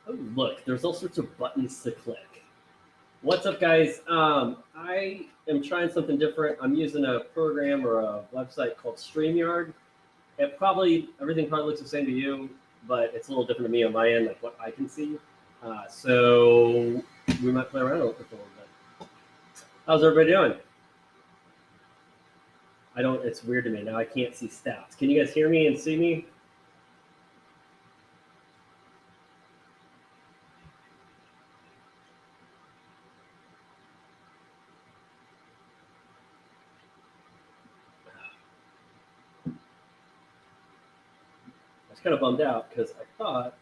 Oh, look, there's all sorts of buttons to click. What's up, guys? I am trying something different. I'm using a program or a website called StreamYard. Everything probably looks the same to you, but it's a little different to me on my end, like what I can see. So we might play around with it a little bit. How's everybody doing? It's weird to me. Now I can't see stats. Can you guys hear me and see me? I was kind of bummed out because I thought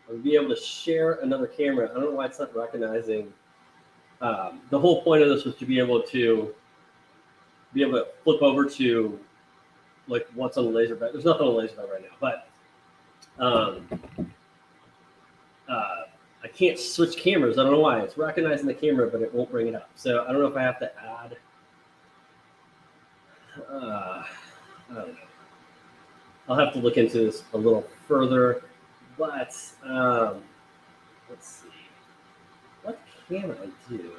I would be able to share another camera. I don't know why it's not recognizing. The whole point of this was to be able to flip over to like what's on the laser bed. There's nothing on the laser bed right now, but I can't switch cameras. I don't know why. It's recognizing the camera, but it won't bring it up. So I don't know if I have to add. I don't know. I'll have to look into this a little further. But let's see. What can I do?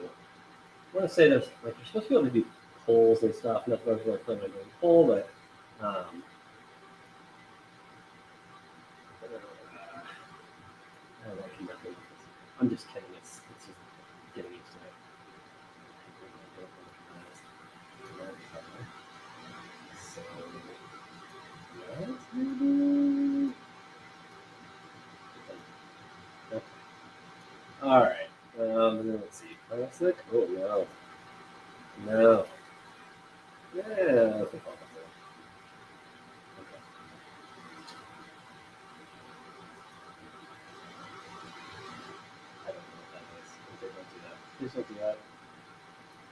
I want to say there's like you're supposed to be able to do polls and stuff. Nothing I was really planning on doing poll, but I don't like nothing. I'm just kidding. It's just getting used to it. So maybe. Okay. All right. Let's see. Classic. Oh no. No. Yeah. That's a problem. Okay. I don't know what that is. Okay, don't do that. Please don't do that.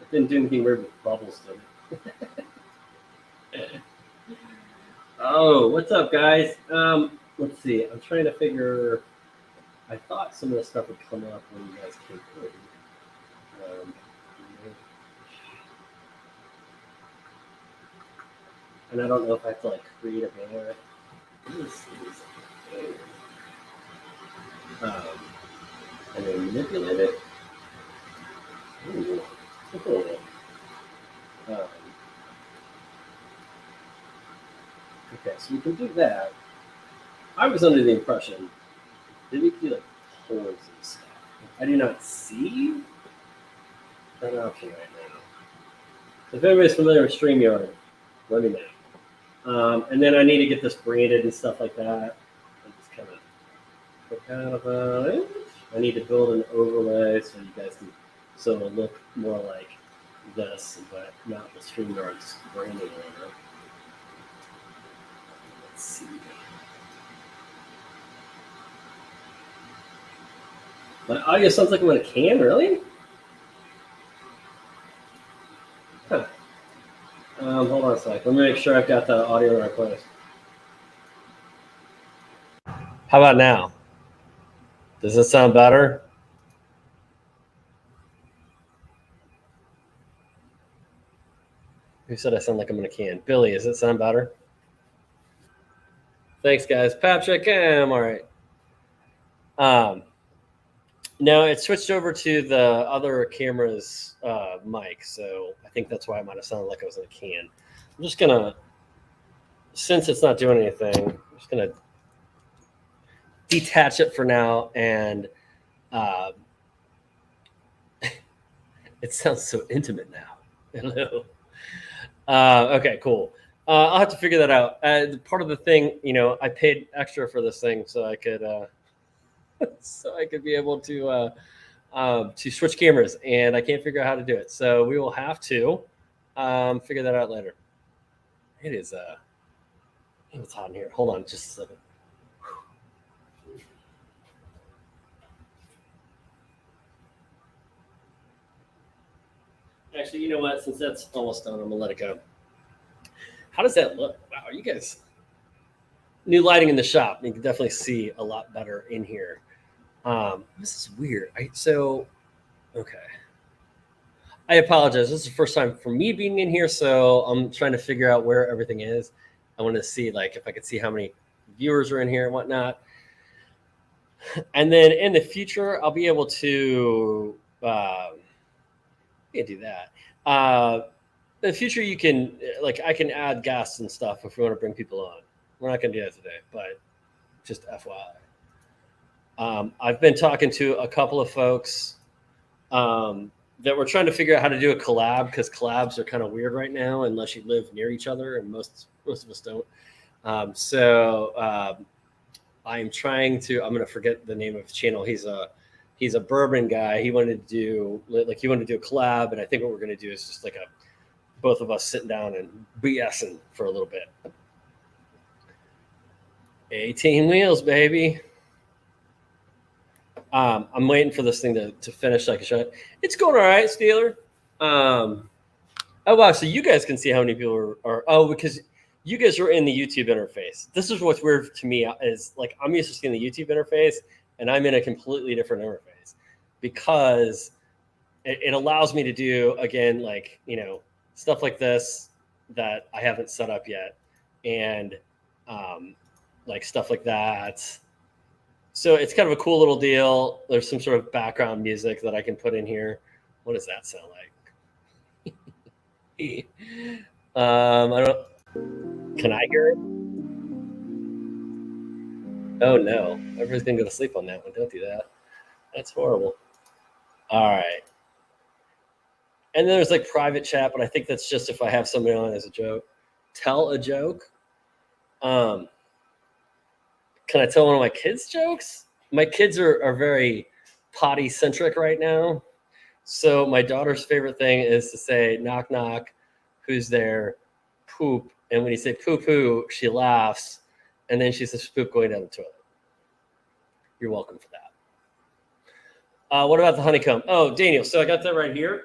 It didn't do anything weird with bubbles, did it? Oh, what's up, guys? Let's see. I'm trying to figure. I thought some of this stuff would come up when you guys came in. And I don't know if I have to like create a banner. And then manipulate it. Ooh. Cool. Okay, so we can do that. I was under the impression that we could do like polls and stuff. I do not see that option right now. So if anybody's familiar with StreamYard, let me know. And then I need to get this branded and stuff like that. I just kind of forgot about it. I need to build an overlay so you guys can it'll look more like this, but not the StreamYard's branding on it. Let's see. My audio sounds like I'm in a can, really? Huh. Hold on a sec. Let me make sure I've got the audio in the right place. How about now? Does it sound better? Who said I sound like I'm in a can? Billy, does it sound better? Thanks, guys. Patrick, I'm all right. No, it switched over to the other camera's mic, so I think that's why it might have sounded like I was in a can. I'm just gonna, since it's not doing anything, I'm just gonna detach it for now, and it sounds so intimate now. Hello. Okay, cool. I'll have to figure that out. Part of the thing, I paid extra for this thing so I could be able to switch cameras, and I can't figure out how to do it. So we will have to figure that out later. It is it's hot in here. Hold on just a second. Actually, you know what? Since that's almost done, I'm gonna let it go. How does that look? Wow, you guys. New lighting in the shop. You can definitely see a lot better in here. This is weird. Okay. I apologize. This is the first time for me being in here, so I'm trying to figure out where everything is. I want to see, like, if I could see how many viewers are in here and whatnot. And then in the future, I'll be able to do that. In the future, you can I can add guests and stuff if we want to bring people on. We're not going to do that today, but just FYI. I've been talking to a couple of folks that we're trying to figure out how to do a collab, because collabs are kind of weird right now unless you live near each other, and most of us don't. I'm trying to. I'm going to forget the name of the channel. He's a bourbon guy. He wanted to do a collab, and I think what we're going to do is just both of us sitting down and BSing for a little bit. 18 wheels, baby. I'm waiting for this thing to finish. I can show it. It's going all right, Steeler. Oh wow! So you guys can see how many people are. Oh, because you guys are in the YouTube interface. This is what's weird to me is I'm used to seeing the YouTube interface, and I'm in a completely different interface because it allows me to do again stuff like this that I haven't set up yet, and stuff like that. So it's kind of a cool little deal. There's some sort of background music that I can put in here. What does that sound like? I don't. Can I hear it? Oh no! Everybody's gonna go to sleep on that one. Don't do that. That's horrible. All right. And then there's private chat, but I think that's just if I have somebody on as a joke. Tell a joke. Can I tell one of my kids' jokes? My kids are very potty centric right now. So my daughter's favorite thing is to say, knock, knock, who's there? Poop. And when you say poo poo, she laughs. And then she says poop going down the toilet. You're welcome for that. What about the honeycomb? Oh, Daniel, so I got that right here.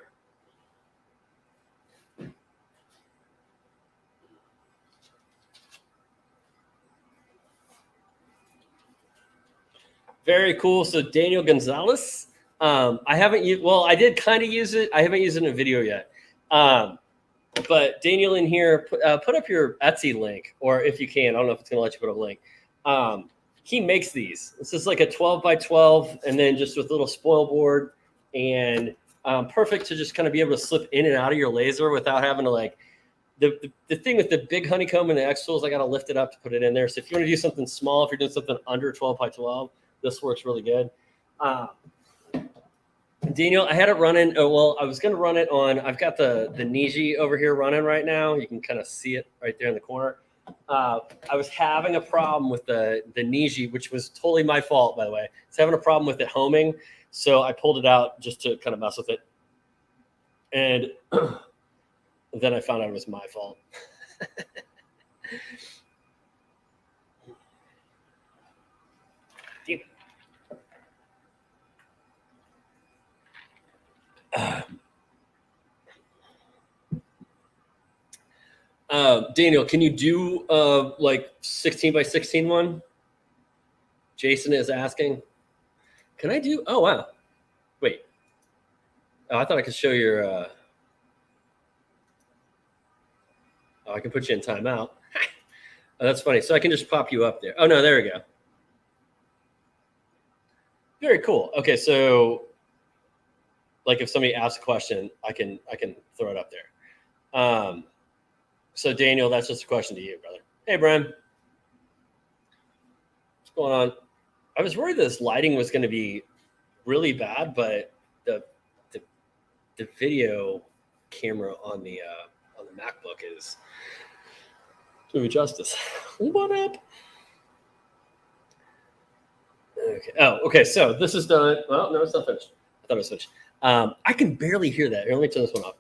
Very cool. So Daniel Gonzalez. I haven't used, well, I did kind of use it. I haven't used it in a video yet. But Daniel in here, put up your Etsy link, or if you can, I don't know if it's going to let you put up a link. He makes these. This is like a 12 by 12, and then just with a little spoil board, and perfect to just kind of be able to slip in and out of your laser without having to the thing with the big honeycomb and the X tools, I got to lift it up to put it in there. So if you want to do something small, if you're doing something under 12 by 12, this works really good. Daniel, I had it running. Oh, well, I was going to run it on. I've got the Niji over here running right now. You can kind of see it right there in the corner. I was having a problem with the Niji, which was totally my fault, by the way. I was having a problem with it homing, so I pulled it out just to kind of mess with it. And then I found out it was my fault. Daniel, can you do 16 by 16 one? Jason is asking. Can I do? Oh, wow. Wait. Oh, I thought I could show your. Oh, I can put you in timeout. Oh, that's funny. So I can just pop you up there. Oh, no, there we go. Very cool. Okay, so if somebody asks a question, I can throw it up there. So Daniel, that's just a question to you, brother. Hey, Brian. What's going on? I was worried this lighting was going to be really bad, but the video camera on the MacBook is doing me justice. What up? Okay. Oh, okay. So this is done. Well, no, it's not finished. I thought it was finished. I can barely hear that. Here, let me turn this one off.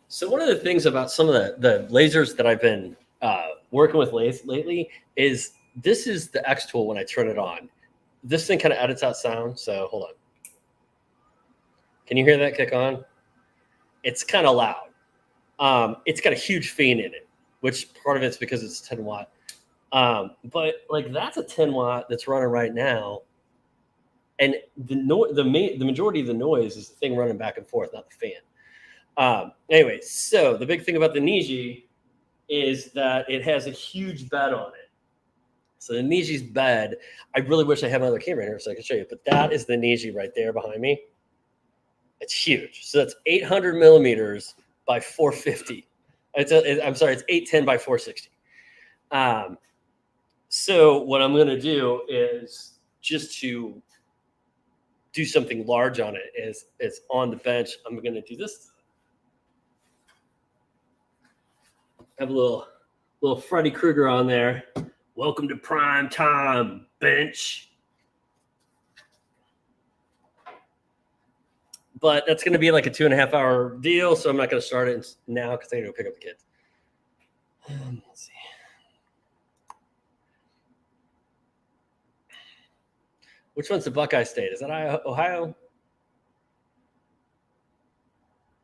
So one of the things about some of the lasers that I've been working with lately is this is the X tool when I turn it on. This thing kind of edits out sound. So hold on. Can you hear that kick on? It's kind of loud. It's got a huge fan in it, which part of it's because it's 10 watt. But that's a 10 watt that's running right now. And the majority of the noise is the thing running back and forth, not the fan. Anyway, so the big thing about the Niji is that it has a huge bed on it. So the Niji's bed, I really wish I had my other camera in here so I could show you, but that is the Niji right there behind me. It's huge. So that's 800 millimeters by 450. I'm sorry, it's 810 by 460. So what I'm going to do is just to do something large on it is on the bench. I'm going to do this. Have a little Freddy Krueger on there. Welcome to prime time, bench. But that's going to be like a 2.5 hour deal, so I'm not going to start it now because I need to go pick up the kids. Let's see. Which one's the Buckeye State? Is that Ohio?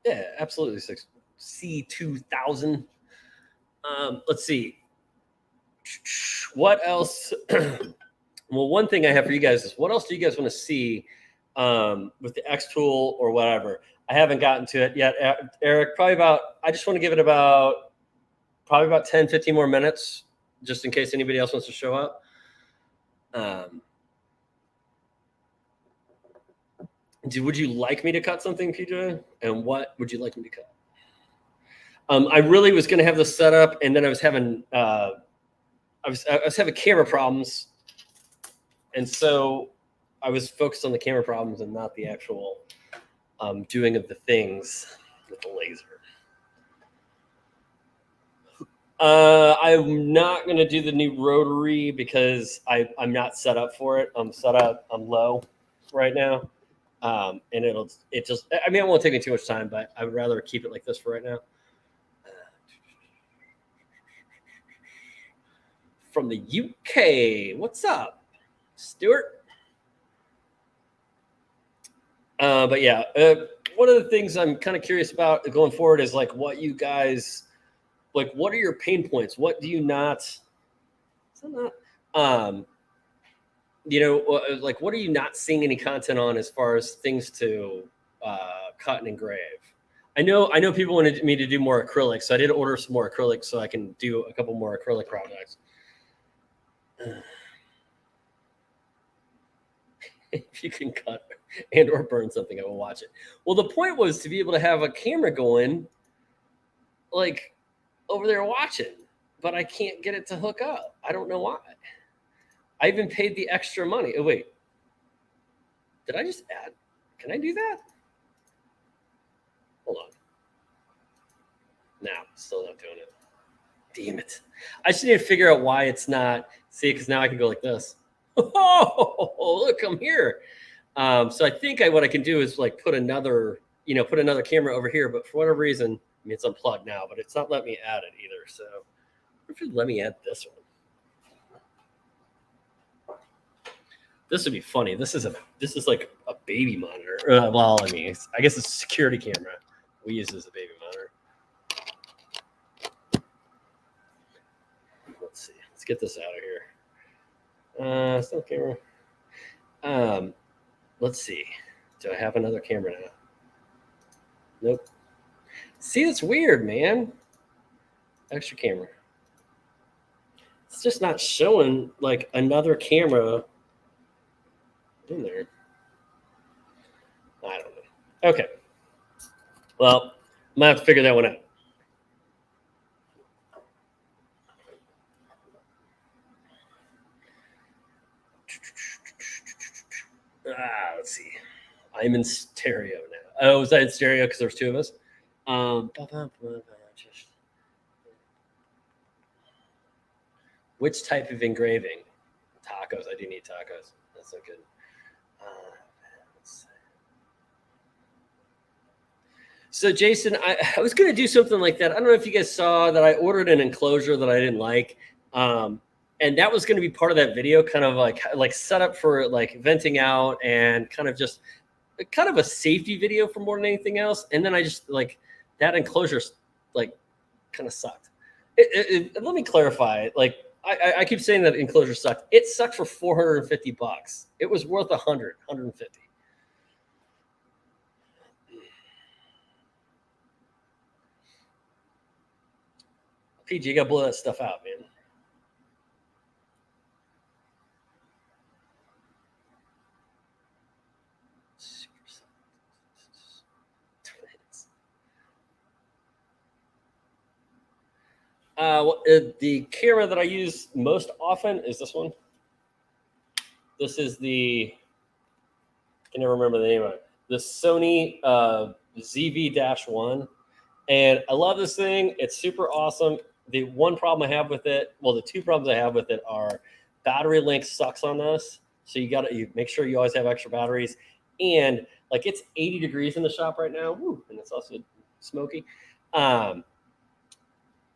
Yeah, absolutely. C2000. Let's see. What else? Well, one thing I have for you guys is what else do you guys want to see with the X tool or whatever? I haven't gotten to it yet, Eric. I just want to give it about 10, 15 more minutes, just in case anybody else wants to show up. Would you like me to cut something, PJ? And what would you like me to cut? I really was going to have this set up, and then I was having having camera problems, and so I was focused on the camera problems and not the actual doing of the things with the laser. I'm not going to do the new rotary because I'm not set up for it. I'm low right now. And it won't take me too much time, but I would rather keep it like this for right now. From the UK, what's up, Stuart? But yeah, one of the things I'm kind of curious about going forward is like what you guys, like what are your pain points? What do you not, like what are you not seeing any content on as far as things to cut and engrave? I know people wanted me to do more acrylic, so I did order some more acrylic so I can do a couple more acrylic projects. If you can cut and or burn something, I will watch it. Well, the point was to be able to have a camera going like over there watching, but I can't get it to hook up. I don't know why. I even paid the extra money. Oh, wait. Did I just add? Can I do that? Hold on. No, still not doing it. Damn it. I just need to figure out why it's not. See, because now I can go like this. Oh, look, I'm here. So I think what I can do is like put another camera over here, but for whatever reason, I mean, it's unplugged now, but it's not letting me add it either. So if you let me add this one. This would be funny. This is like a baby monitor. Well, I mean, I guess it's a security camera. We use it as a baby monitor. Let's see. Let's get this out of here. Still camera. Let's see. Do I have another camera now? Nope. See, it's weird, man. Extra camera. It's just not showing like another camera in there. I don't know. Okay. Well, I'm gonna have to figure that one out. Let's see. I'm in stereo now. Oh, was I in stereo because there's two of us? Which type of engraving? Tacos. I do need tacos. That's so good. So Jason, I was going to do something like that. I don't know if you guys saw that I ordered an enclosure that I didn't like. And that was going to be part of that video, kind of like set up for like venting out and kind of a safety video for more than anything else. And then I just like that enclosure like kind of sucked. Let me clarify. Like I keep saying that enclosure sucked. It sucked for $450. It was worth $150. PG, you gotta blow that stuff out, man. The camera that I use most often is this one. This is the, I can never remember the name of it, the Sony ZV-1. And I love this thing. It's super awesome. The one problem I have with it, well, the two problems I have with it are battery length sucks on this. So you make sure you always have extra batteries. And like it's 80 degrees in the shop right now. Woo, and it's also smoky.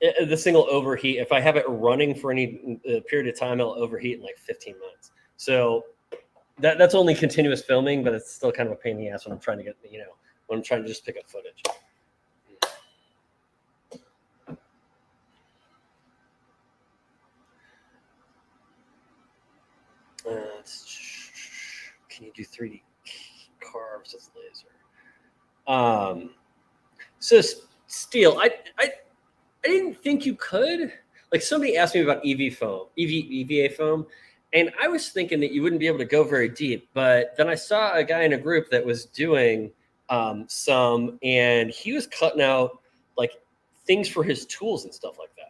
This thing will overheat. If I have it running for any period of time, it'll overheat in like 15 minutes. So that's only continuous filming, but it's still kind of a pain in the ass when I'm trying to get, when I'm trying to just pick up footage. Can you do 3D carves with laser? So steel, I didn't think you could. Like somebody asked me about EVA foam, and I was thinking that you wouldn't be able to go very deep. But then I saw a guy in a group that was doing some, and he was cutting out like things for his tools and stuff like that.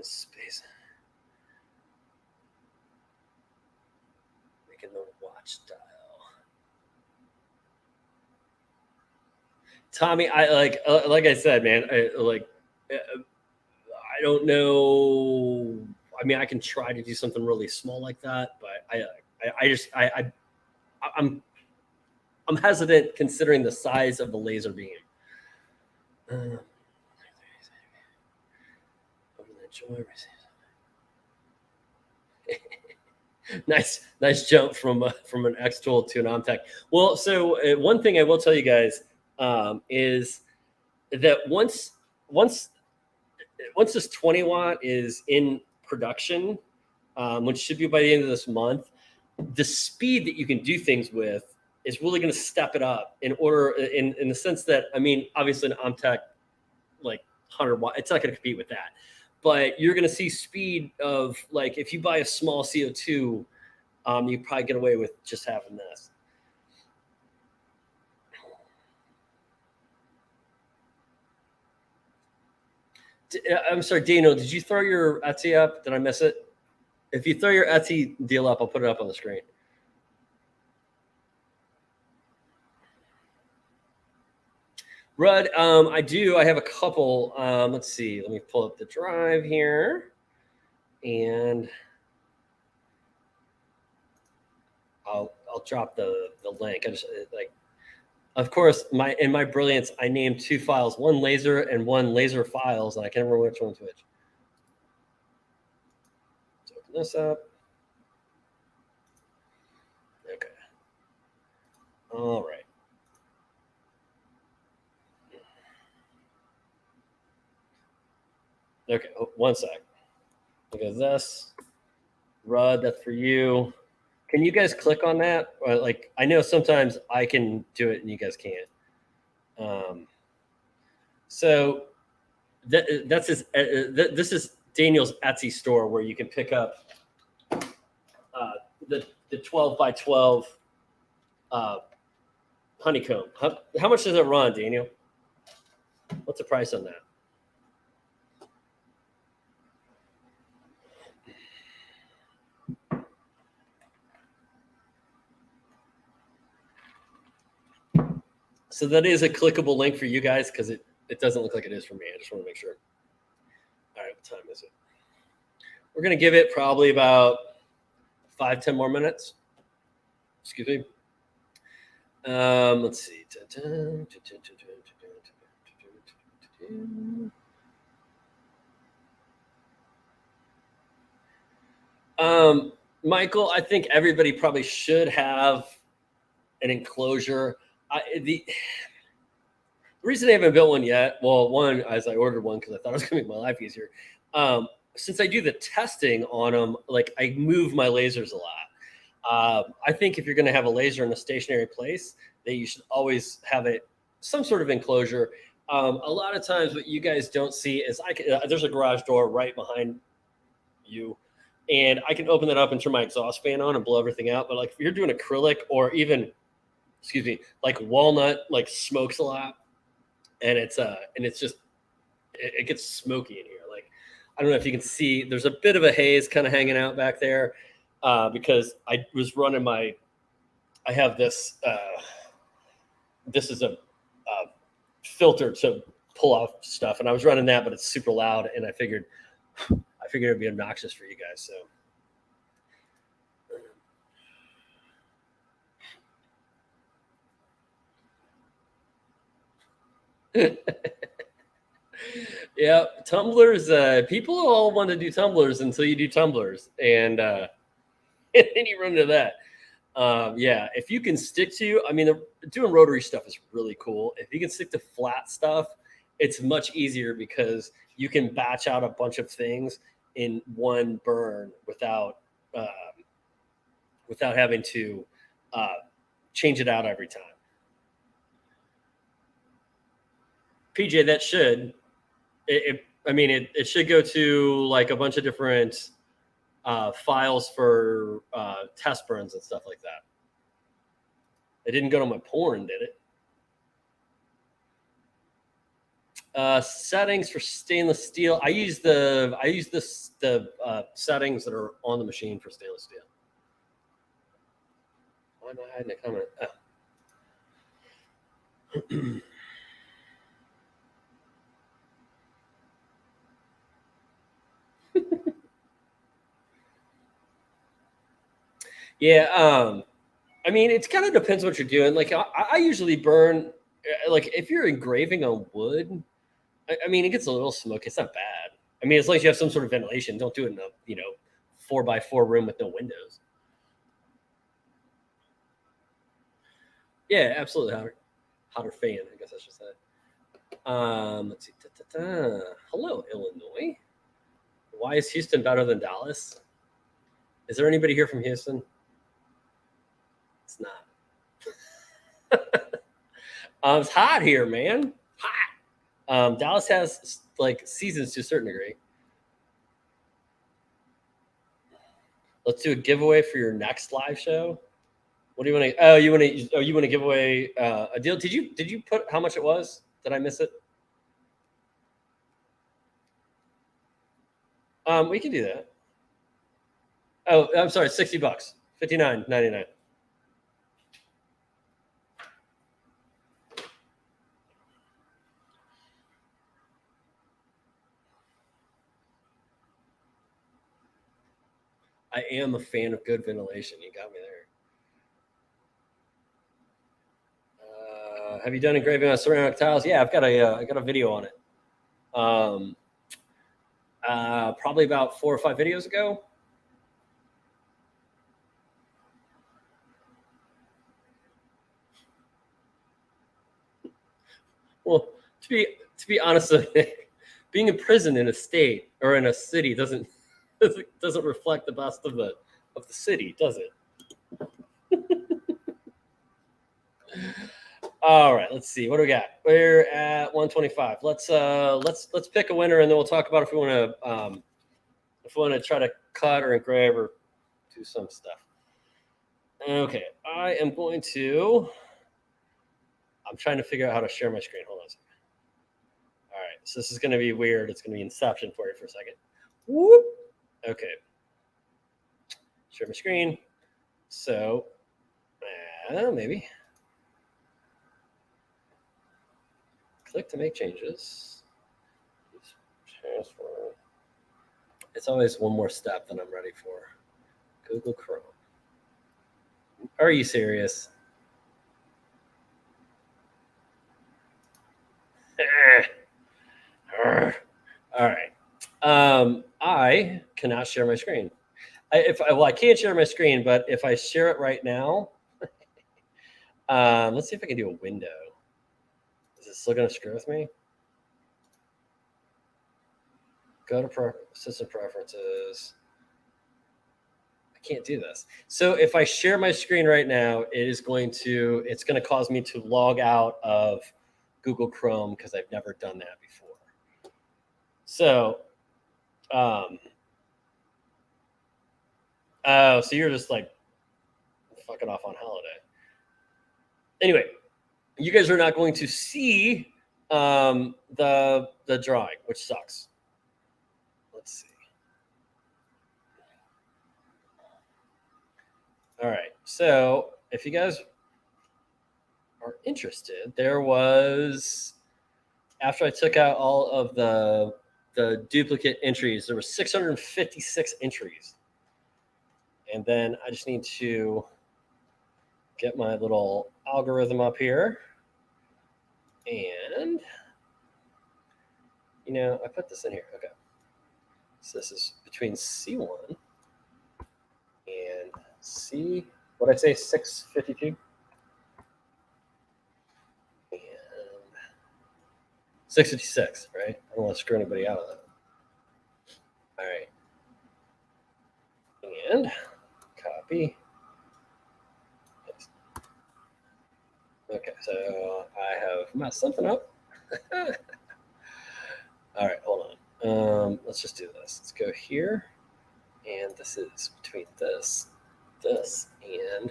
Space. Making the watch dial. Tommy, I like I said, man, I don't know. I mean, I can try to do something really small like that, but I'm hesitant considering the size of the laser beam. nice jump from an X tool to an Omtech. Well, so one thing I will tell you guys is that once this 20 watt is in production, which should be by the end of this month, the speed that you can do things with is really going to step it up in the sense that, I mean, obviously an Omtech like 100 watt, it's not going to compete with that. But you're going to see speed of like, if you buy a small CO2, you probably get away with just having this. I'm sorry, Daniel, did you throw your Etsy up? Did I miss it? If you throw your Etsy deal up, I'll put it up on the screen. Rudd, I do. I have a couple. Let's see. Let me pull up the drive here, and I'll drop the link. I just like, of course, in my brilliance, I named two files, one laser and one laser files, and I can't remember which one's which. Let's open this up. Okay. All right. Okay, one sec. Look at this. Rudd, that's for you. Can you guys click on that? Or like, I know sometimes I can do it and you guys can't. So that's his. This is Daniel's Etsy store where you can pick up the 12 by 12 honeycomb. How much does it run, Daniel? What's the price on that? So that is a clickable link for you guys because it doesn't look like it is for me. I just want to make sure. All right, what time is it? We're going to give it probably about 5-10 more minutes. Excuse me. Let's see. Michael, I think everybody probably should have an enclosure. The reason I haven't built one yet, well, one, as I ordered one because I thought it was going to make my life easier. Since I do the testing on them, like I move my lasers a lot. I think if you're going to have a laser in a stationary place, that you should always have it some sort of enclosure. A lot of times what you guys don't see is there's a garage door right behind you, and I can open that up and turn my exhaust fan on and blow everything out. But like if you're doing acrylic or even, excuse me, like walnut, like smokes a lot, and it's just it gets smoky in here. Like I don't know if you can see, there's a bit of a haze kind of hanging out back there because I was running I have this. This is a filter to pull off stuff, and I was running that, but it's super loud, and I figured it'd be obnoxious for you guys. So yeah, tumblers. People all want to do tumblers until you do tumblers, and and then you run into that. Yeah, if you can stick to, I mean, doing rotary stuff is really cool. If you can stick to flat stuff, it's much easier because you can batch out a bunch of things in one burn without having to change it out every time. PJ, that should it should go to like a bunch of different files for test burns and stuff like that. It didn't go to my porn, did it? Settings for stainless steel. I use the settings that are on the machine for stainless steel. Why am I hiding a comment? Oh. Yeah, I mean, it kind of depends what you're doing. Like, I usually burn, like, if you're engraving on wood, I mean, it gets a little smoky. It's not bad. I mean, as long as you have some sort of ventilation, don't do it in a 4x4 room with no windows. Yeah, absolutely, hotter fan, I guess I should say. Let's see. Hello, Illinois. Why is Houston better than Dallas? Is there anybody here from Houston? It's not. It's hot here, man. Hot. Dallas has like seasons to a certain degree. Let's do a giveaway for your next live show. What do you want to? Oh, you want to give away a deal? Did you put how much it was? Did I miss it? We can do that. Oh, I'm sorry, $60, $59.99. I am a fan of good ventilation. You got me there. Have you done engraving on ceramic tiles? Yeah, I got a video on it. Probably about 4 or 5 videos ago. Well, to be honest, being in prison in a state or in a city doesn't reflect the best of the city, does it? All right, let's see. What do we got? We're at 125. Let's pick a winner, and then we'll talk about if we want to try to cut or engrave or do some stuff. Okay, I am going to. I'm trying to figure out how to share my screen. Hold on a second. All right, so this is going to be weird. It's going to be Inception for you for a second. Whoop. Okay. Share my screen. So, maybe. Click to make changes. Transfer. It's always one more step than I'm ready for. Google Chrome. Are you serious? All right. I cannot share my screen. I can't share my screen, but if I share it right now, let's see if I can do a window. Is it still going to screw with me? Go to system preferences. I can't do this. So if I share my screen right now, it's going to cause me to log out of Google Chrome because I've never done that before. So, oh, so you're just like fucking off on holiday. Anyway, you guys are not going to see the drawing, which sucks. Let's see. All right, so if you guys are interested, there was, after I took out all of the duplicate entries, there were 656 entries. And then I just need to get my little algorithm up here. And, you know, I put this in here. Okay. So this is between C1 and C, what did I say, 652? And 656, right? I don't want to screw anybody out of that. All right. And copy. Okay, so I have messed something up. All right, hold on. Let's just do this. Let's go here. And this is between this, and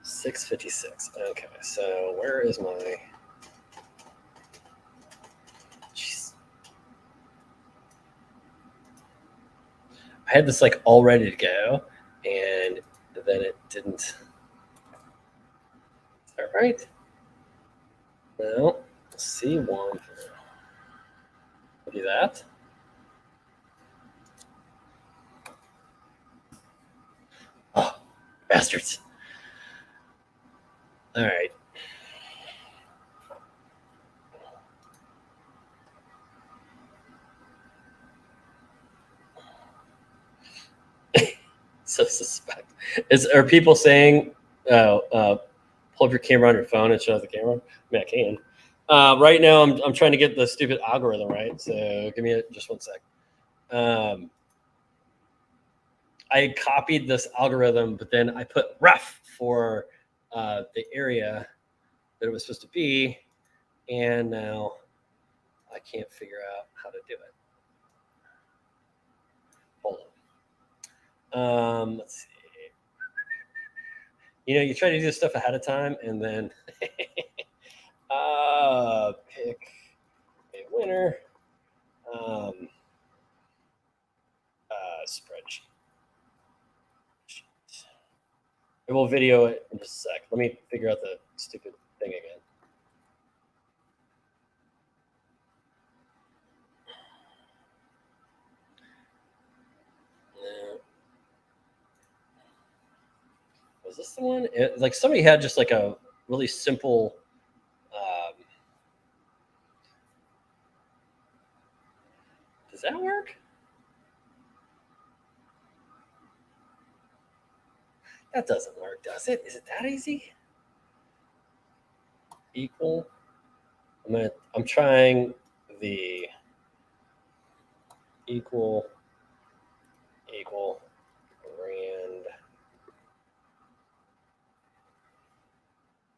$6.56. Okay, so where is my? Jeez. I had this like all ready to go, and then it didn't. Is that right? No. C1. Do that. Oh, bastards. All right. So suspect. Are people saying, pull up your camera on your phone and show the camera? I mean, I can. Right now, I'm trying to get the stupid algorithm right. So give me just 1 sec. I copied this algorithm, but then I put ref for the area that it was supposed to be, and now I can't figure out how to do it. Hold on. Let's see. You know, you try to do this stuff ahead of time, and then pick a winner. Spreadsheet. I will video it in just a sec. Let me figure out the stupid thing again. No. Was this the one? Like somebody had just like a really simple. Does that work? That doesn't work, does it? Is it that easy? Equal. I'm trying the equal rand.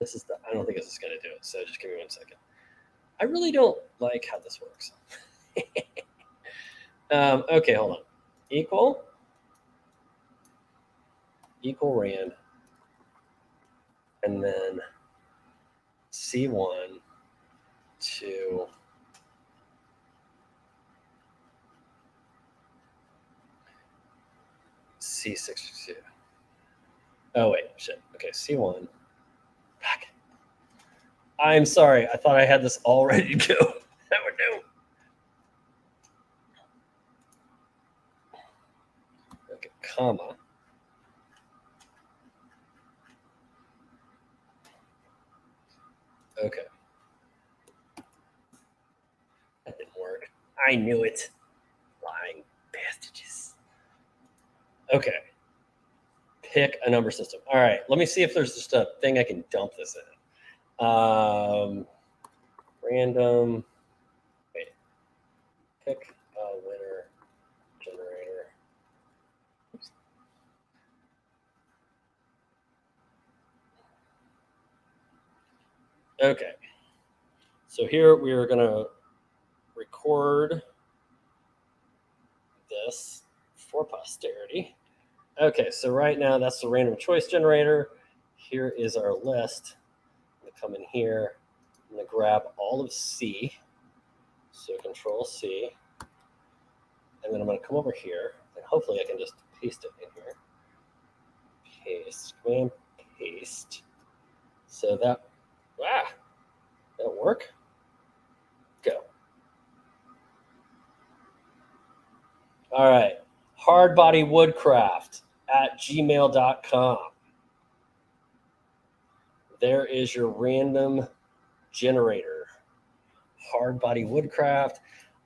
I don't think this is going to do it. So just give me 1 second. I really don't like how this works. Okay, hold on. Equal rand, and then C1 to C62. Oh wait, shit. Okay, C1. Fuck. I'm sorry. I thought I had this all ready to go. That would do. Okay, comma. Okay. That didn't work. I knew it. Lying bastards. Okay. Pick a number system. All right. Let me see if there's just a thing I can dump this in. Random. Wait. Pick a winner generator. Oops. Okay. So here we are going to record this for posterity. Okay, so right now that's the random choice generator. Here is our list. I'm going to come in here. I'm going to grab all of C. So Control C. And then I'm going to come over here. And hopefully I can just paste it in here. Paste. Command paste. So that, that'll work. Go. All right. Hardbodywoodcraft@gmail.com. There is your random generator. Hardbodywoodcraft.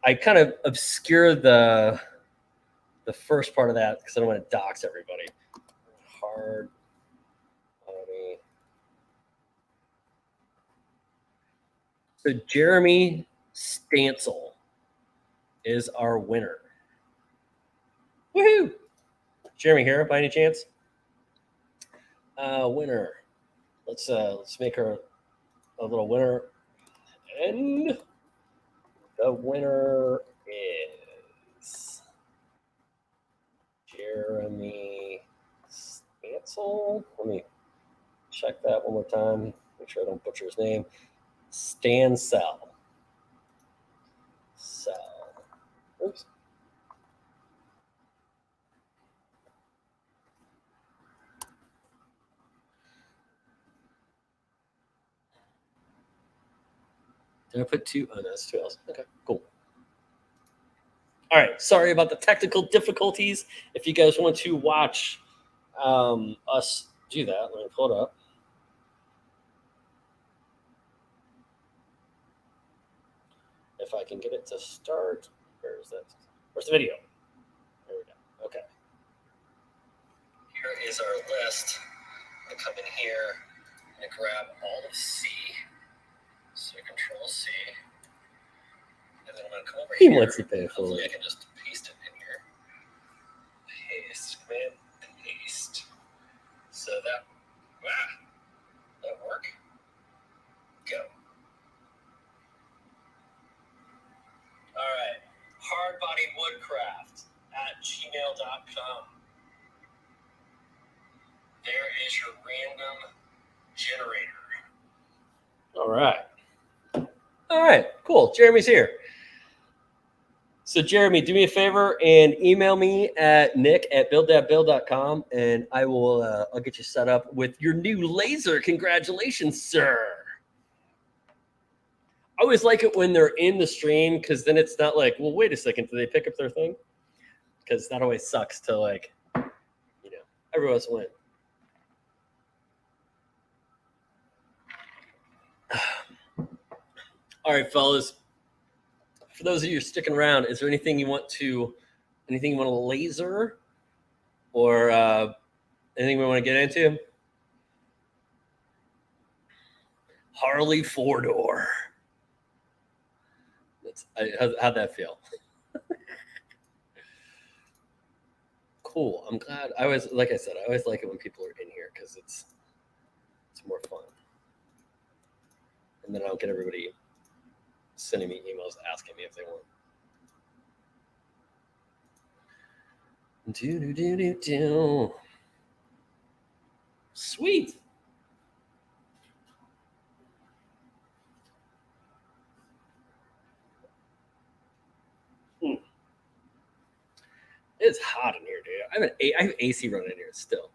I kind of obscure the first part of that because I don't want to dox everybody. Hard body. So Jeremy Stansell is our winner. Woohoo! Jeremy here by any chance? Winner. Let's make her a little winner. And the winner is Jeremy Stansell. Let me check that one more time. Make sure I don't butcher his name. Stansell. Oops. Did I put two? Oh, no, that's two L's. Okay, cool. All right. Sorry about the technical difficulties. If you guys want to watch us do that, let me pull it up. If I can get it to start. Where is that? Where's the video? There we go. Okay. Here is our list. I'm going to come in here and grab all of C. So Control C. And then I'm going to come over here. He wants to pay for it. I can just paste it in here. Paste. Command paste. So that work. Go. All right. Hardbodywoodcraft@gmail.com. There is your random generator. All right. All right. Cool. Jeremy's here. So Jeremy, do me a favor and email me at nick@buildthatbuild.com and I will I'll get you set up with your new laser. Congratulations, sir. I always like it when they're in the stream because then it's not like, well, wait a second, did they pick up their thing? Because that always sucks to like, everyone else win. All right, fellas. For those of you sticking around, is there anything you want to laser or anything we want to get into? Harley 4-door. How'd that feel? Cool. I'm glad. Like I said, I always like it when people are in here because it's more fun. And then I'll get everybody sending me emails asking me if they want. Do. Sweet. It's hot in here, dude. I have AC running in here still.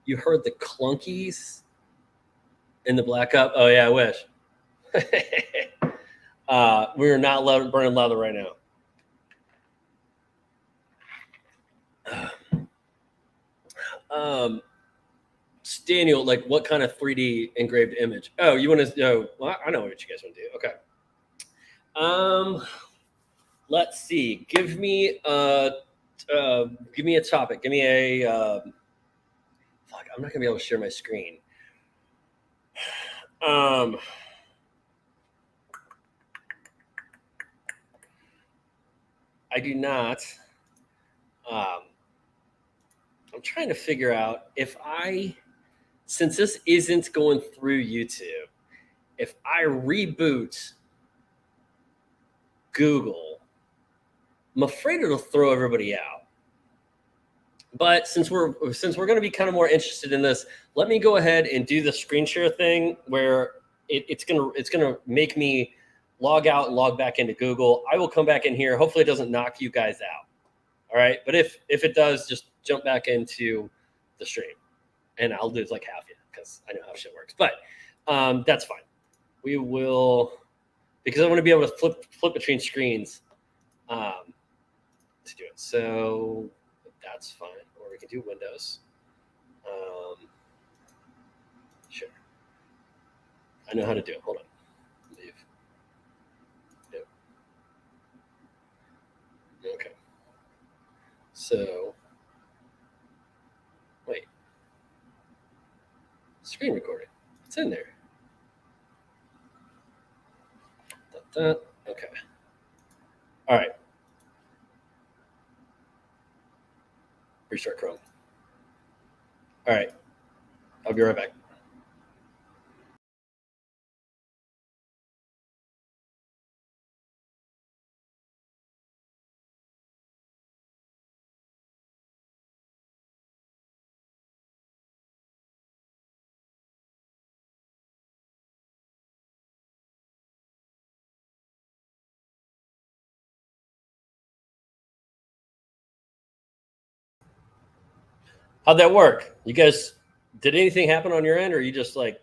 You heard the clunkies in the Black Up? Oh yeah, I wish. We're not burning leather right now. Daniel, like what kind of 3D engraved image? Oh, you want to know? Well, I know what you guys want to do. Okay. Let's see. Give me a topic. Give me a. Fuck, I'm not gonna be able to share my screen. I do not. I'm trying to figure out if I since this isn't going through YouTube, if I reboot Google, I'm afraid it'll throw everybody out. But since we're going to be kind of more interested in this, let me go ahead and do the screen share thing where it's gonna make me log out and log back into Google. I will come back in here. Hopefully, it doesn't knock you guys out. All right, but if it does, just jump back into the stream, and I'll lose like half you because I know how shit works. But that's fine. We will, because I want to be able to flip between screens to do it. So that's fine. Or we can do Windows. Sure. I know how to do it. Hold on. Leave. Yep. Okay. So, wait. Screen recording. It's in there. Okay. All right. Restart Chrome. All right. I'll be right back. How'd that work? You guys, did anything happen on your end, or are you just like,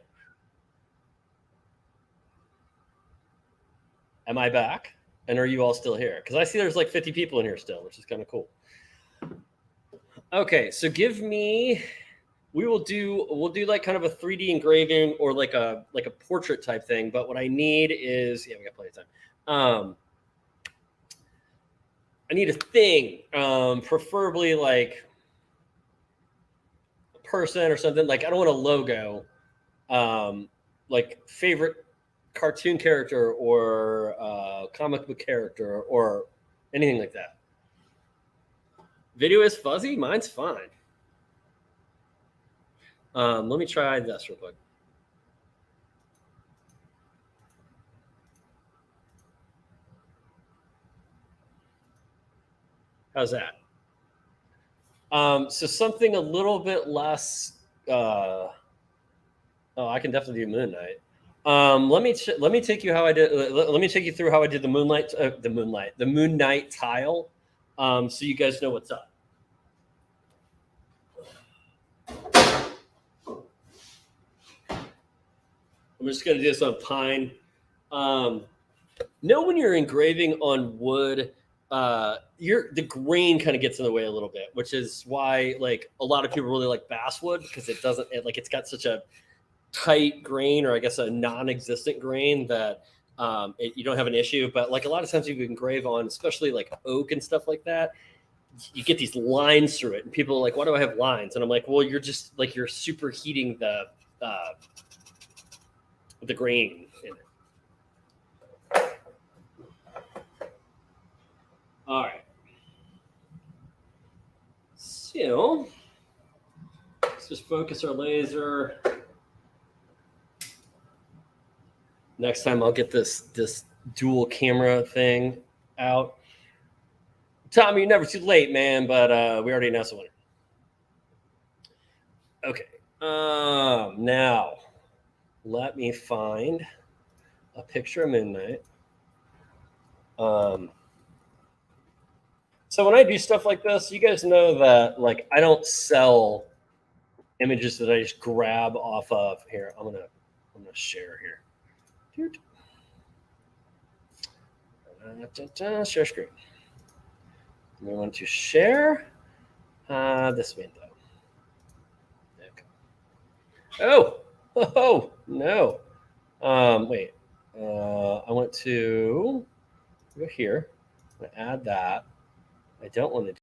am I back? And are you all still here? Because I see there's like 50 people in here still, which is kind of cool. Okay, so give me, we'll do like kind of a 3D engraving or like a portrait type thing. But what I need is, yeah, we got plenty of time. I need a thing, preferably like a person or something. Like I don't want a logo, like favorite cartoon character or comic book character or anything like that. Video is fuzzy. Mine's fine. Let me try this real quick. How's that? So something a little bit less. Oh, I can definitely do Moon Knight. Let me take you how I did. Let me take you through how I did the Moon Knight tile, so you guys know what's up. I'm just gonna do this on pine. Know when you're engraving on wood, the grain kind of gets in the way a little bit, which is why like a lot of people really like basswood because it's got such a tight grain, or I guess a non-existent grain that you don't have an issue. But like a lot of times you engrave on, especially like oak and stuff like that, you get these lines through it, and people are like, "Why do I have lines?" And I'm like, "Well, you're just like you're superheating the grain in it." All right. So let's just focus our laser. Next time I'll get this dual camera thing out. Tommy, you're never too late, man, but we already announced the winner. Okay. Now let me find a picture of Midnight. So when I do stuff like this, you guys know that like I don't sell images that I just grab off of here. I'm gonna share here. Share screen. We want to share this window. Okay. Oh no. Wait. I want to go here. I'm gonna add that. I don't want to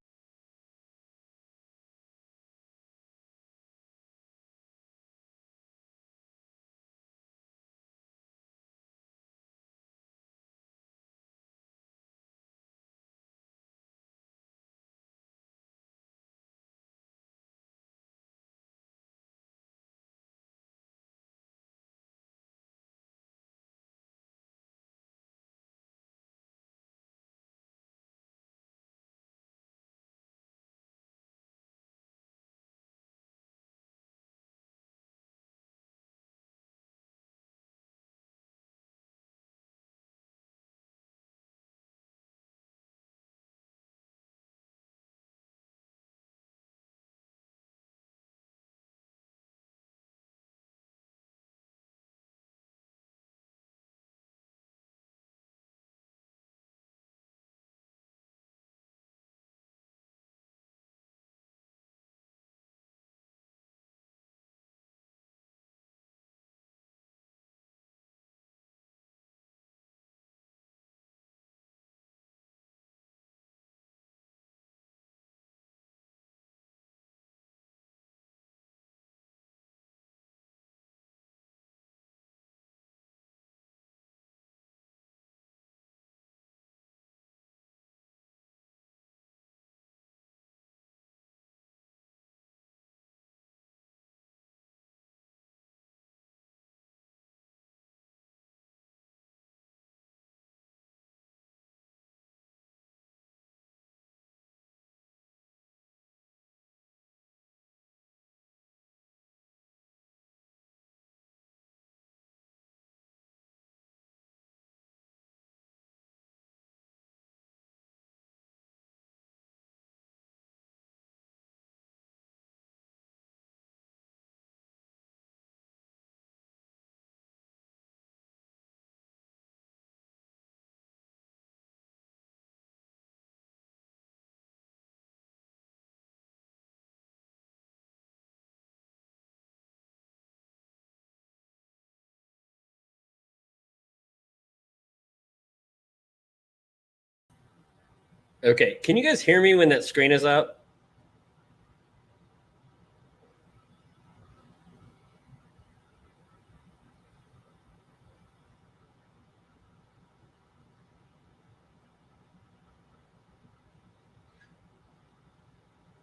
Okay, can you guys hear me when that screen is up?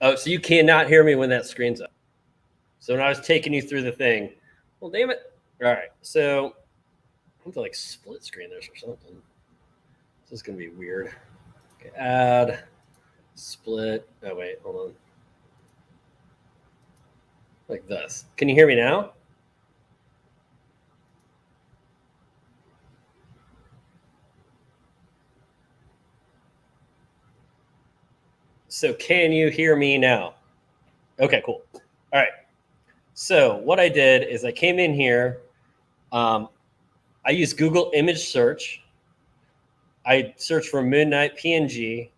Oh, so you cannot hear me when that screen's up. So when I was taking you through the thing, well, damn it. All right, so I have to like split screen this or something. This is gonna be weird. Okay, add, split. Oh wait, hold on. Like this. Can you hear me now? So can you hear me now? Okay, cool. All right. So what I did is I came in here. I use Google image search. I search for Moon Knight PNG.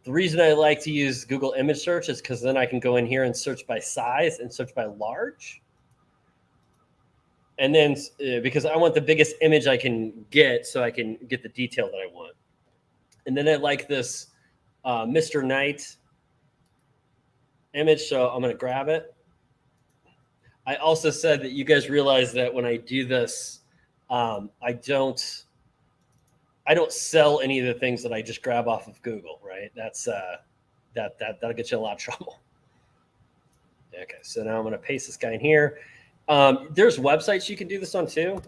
The reason I like to use Google image search is because then I can go in here and search by size and search by large. And then because I want the biggest image I can get so I can get the detail that I want. And then I like this Mr. Knight image, so I'm going to grab it. I also said that you guys realize that when I do this, I don't sell any of the things that I just grab off of Google, right? That's that'll get you in a lot of trouble. Okay, so now I'm going to paste this guy in here. There's websites you can do this on too.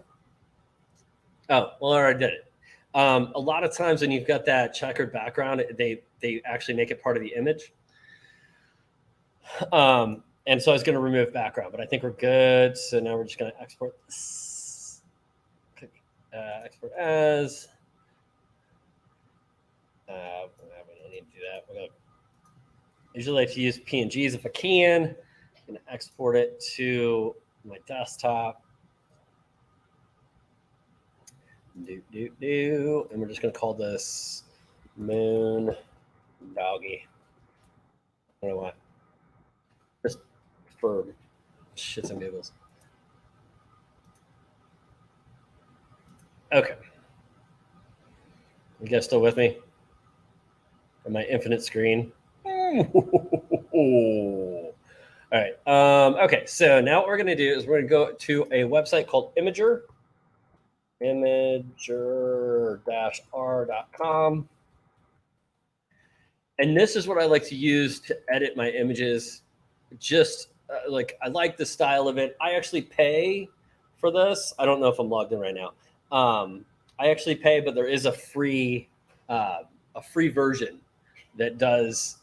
Oh, well, I already did it. A lot of times when you've got that checkered background, they actually make it part of the image. And so I was going to remove background, but I think we're good. So now we're just going to export this. Export as. We don't need to do that. We're going to usually like to use PNGs if I can. I'm going to export it to my desktop. And we're just going to call this Moon Doggy. I don't know why. Just for shits and giggles. Okay. You guys still with me? On my infinite screen. All right. Okay. So now what we're going to do is we're going to go to a website called Imager. Imager-r.com. And this is what I like to use to edit my images. Just like I like the style of it. I actually pay for this. I don't know if I'm logged in right now. I actually pay, but there is a free version that does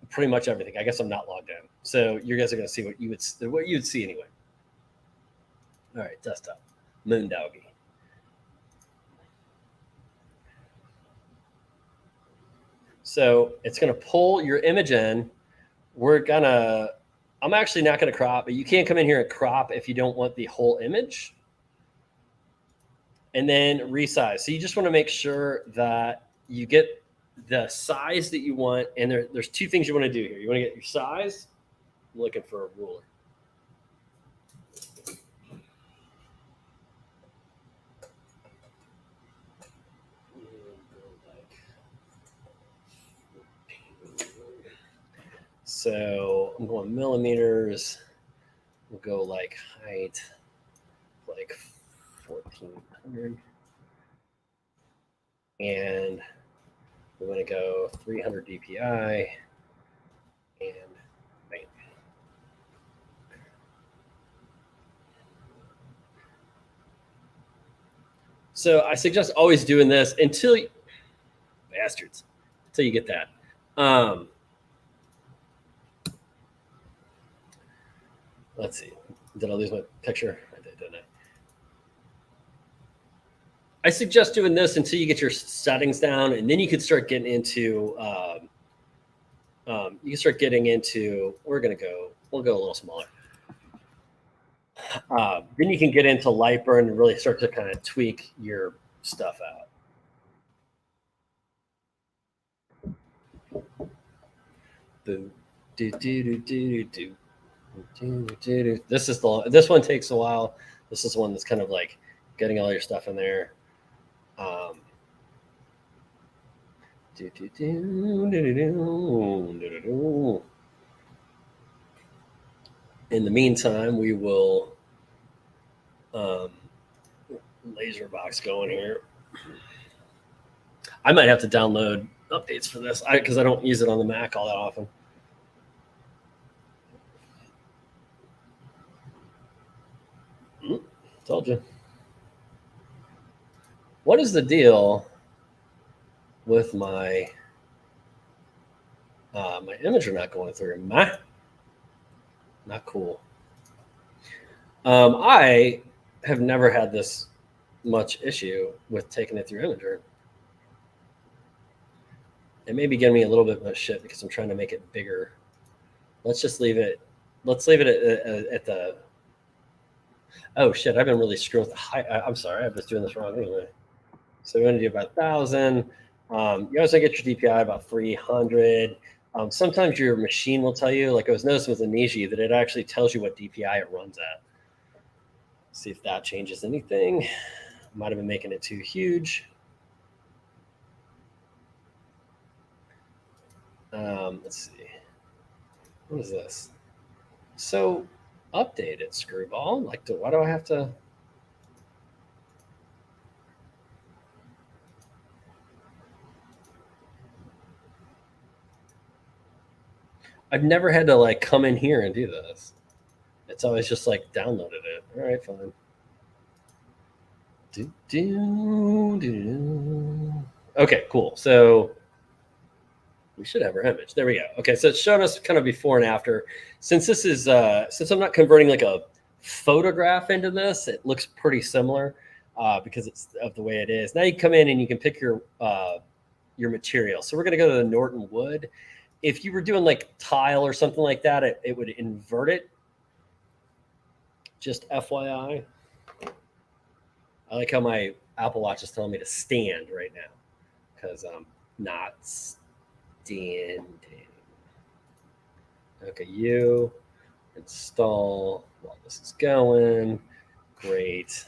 pretty much everything. I guess I'm not logged in, so you guys are going to see what you would see anyway. All right, desktop, Moon Doggy. So it's going to pull your image in. I'm actually not going to crop, but you can't come in here and crop if you don't want the whole image. And then resize. So you just want to make sure that you get the size that you want. And there's two things you want to do here. You want to get your size. I'm looking for a ruler. So I'm going millimeters. We'll go like height, like 1400. And we're going to go 300 DPI. And bam. So I suggest always doing this until you get that. Let's see. Did I lose my picture? I did, didn't I? I suggest doing this until you get your settings down, and then you could start getting into. You can start getting into. We'll go a little smaller. Then you can get into Lightburn and really start to kind of tweak your stuff out. Boo. Do do do do do. This one takes a while. This is one that's kind of like getting all your stuff in there. In the meantime, we will laser box going here. I might have to download updates for this because I don't use it on the Mac all that often. Told you. What is the deal with my my imager not going through? Not cool. I have never had this much issue with taking it through Imager. It may be getting me a little bit of shit because I'm trying to make it bigger. Let's just leave it. Let's leave it at the. Oh shit! I've been really screwing with the high. I'm sorry. I was doing this wrong anyway. So we're going to do about 1,000. You always get your DPI about 300. Sometimes your machine will tell you, like I was noticing with the Niji, that it actually tells you what DPI it runs at. See if that changes anything. Might have been making it too huge. Let's see. What is this? So update it, screwball. Like, why do I have to? I've never had to like come in here and do this. It's always just like downloaded it. All right, fine. Okay, cool. So we should have our image. There we go. Okay, so it's showing us kind of before and after. Since this is since I'm not converting like a photograph into this, it looks pretty similar because it's of the way it is. Now you come in and you can pick your material. So we're going to go to the Norton wood. If you were doing like tile or something like that, it would invert it. Just FYI. I like how my Apple Watch is telling me to stand right now because I'm not standing. Okay, you install while this is going. Great.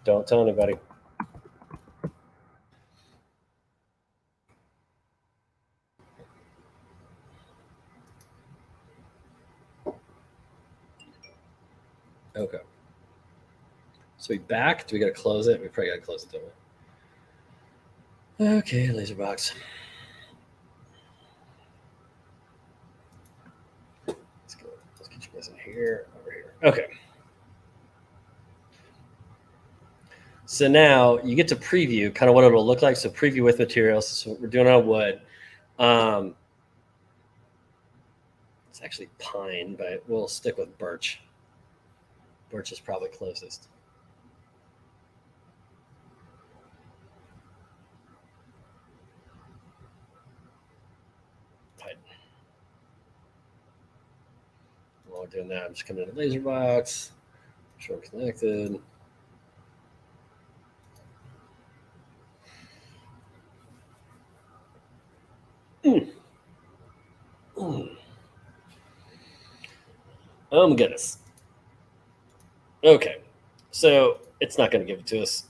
Don't tell anybody. Okay. So we back. Do we got to close it? We probably got to close it, don't we? Okay, laser box. Let's go. Let's get you guys in here, over here. Okay. So now you get to preview kind of what it'll look like. So preview with materials. So we're doing on wood. It's actually pine, but we'll stick with birch. Birch is probably closest. Pine. While we're doing that, I'm just coming to the laser box. Make sure we're connected. Oh my goodness. Okay, so it's not going to give it to us.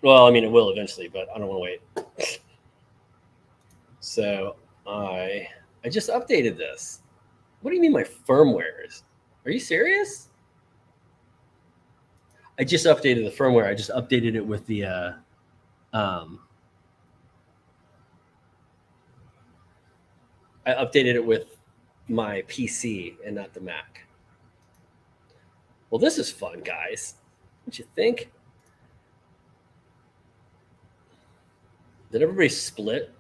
Well, I mean, it will eventually, but I don't want to wait. So I just updated this. What do you mean my firmware is? Are you serious? I just updated the firmware. I just updated it with the I updated it with my PC and not the Mac. Well, this is fun, guys. Don't you think? Did everybody split?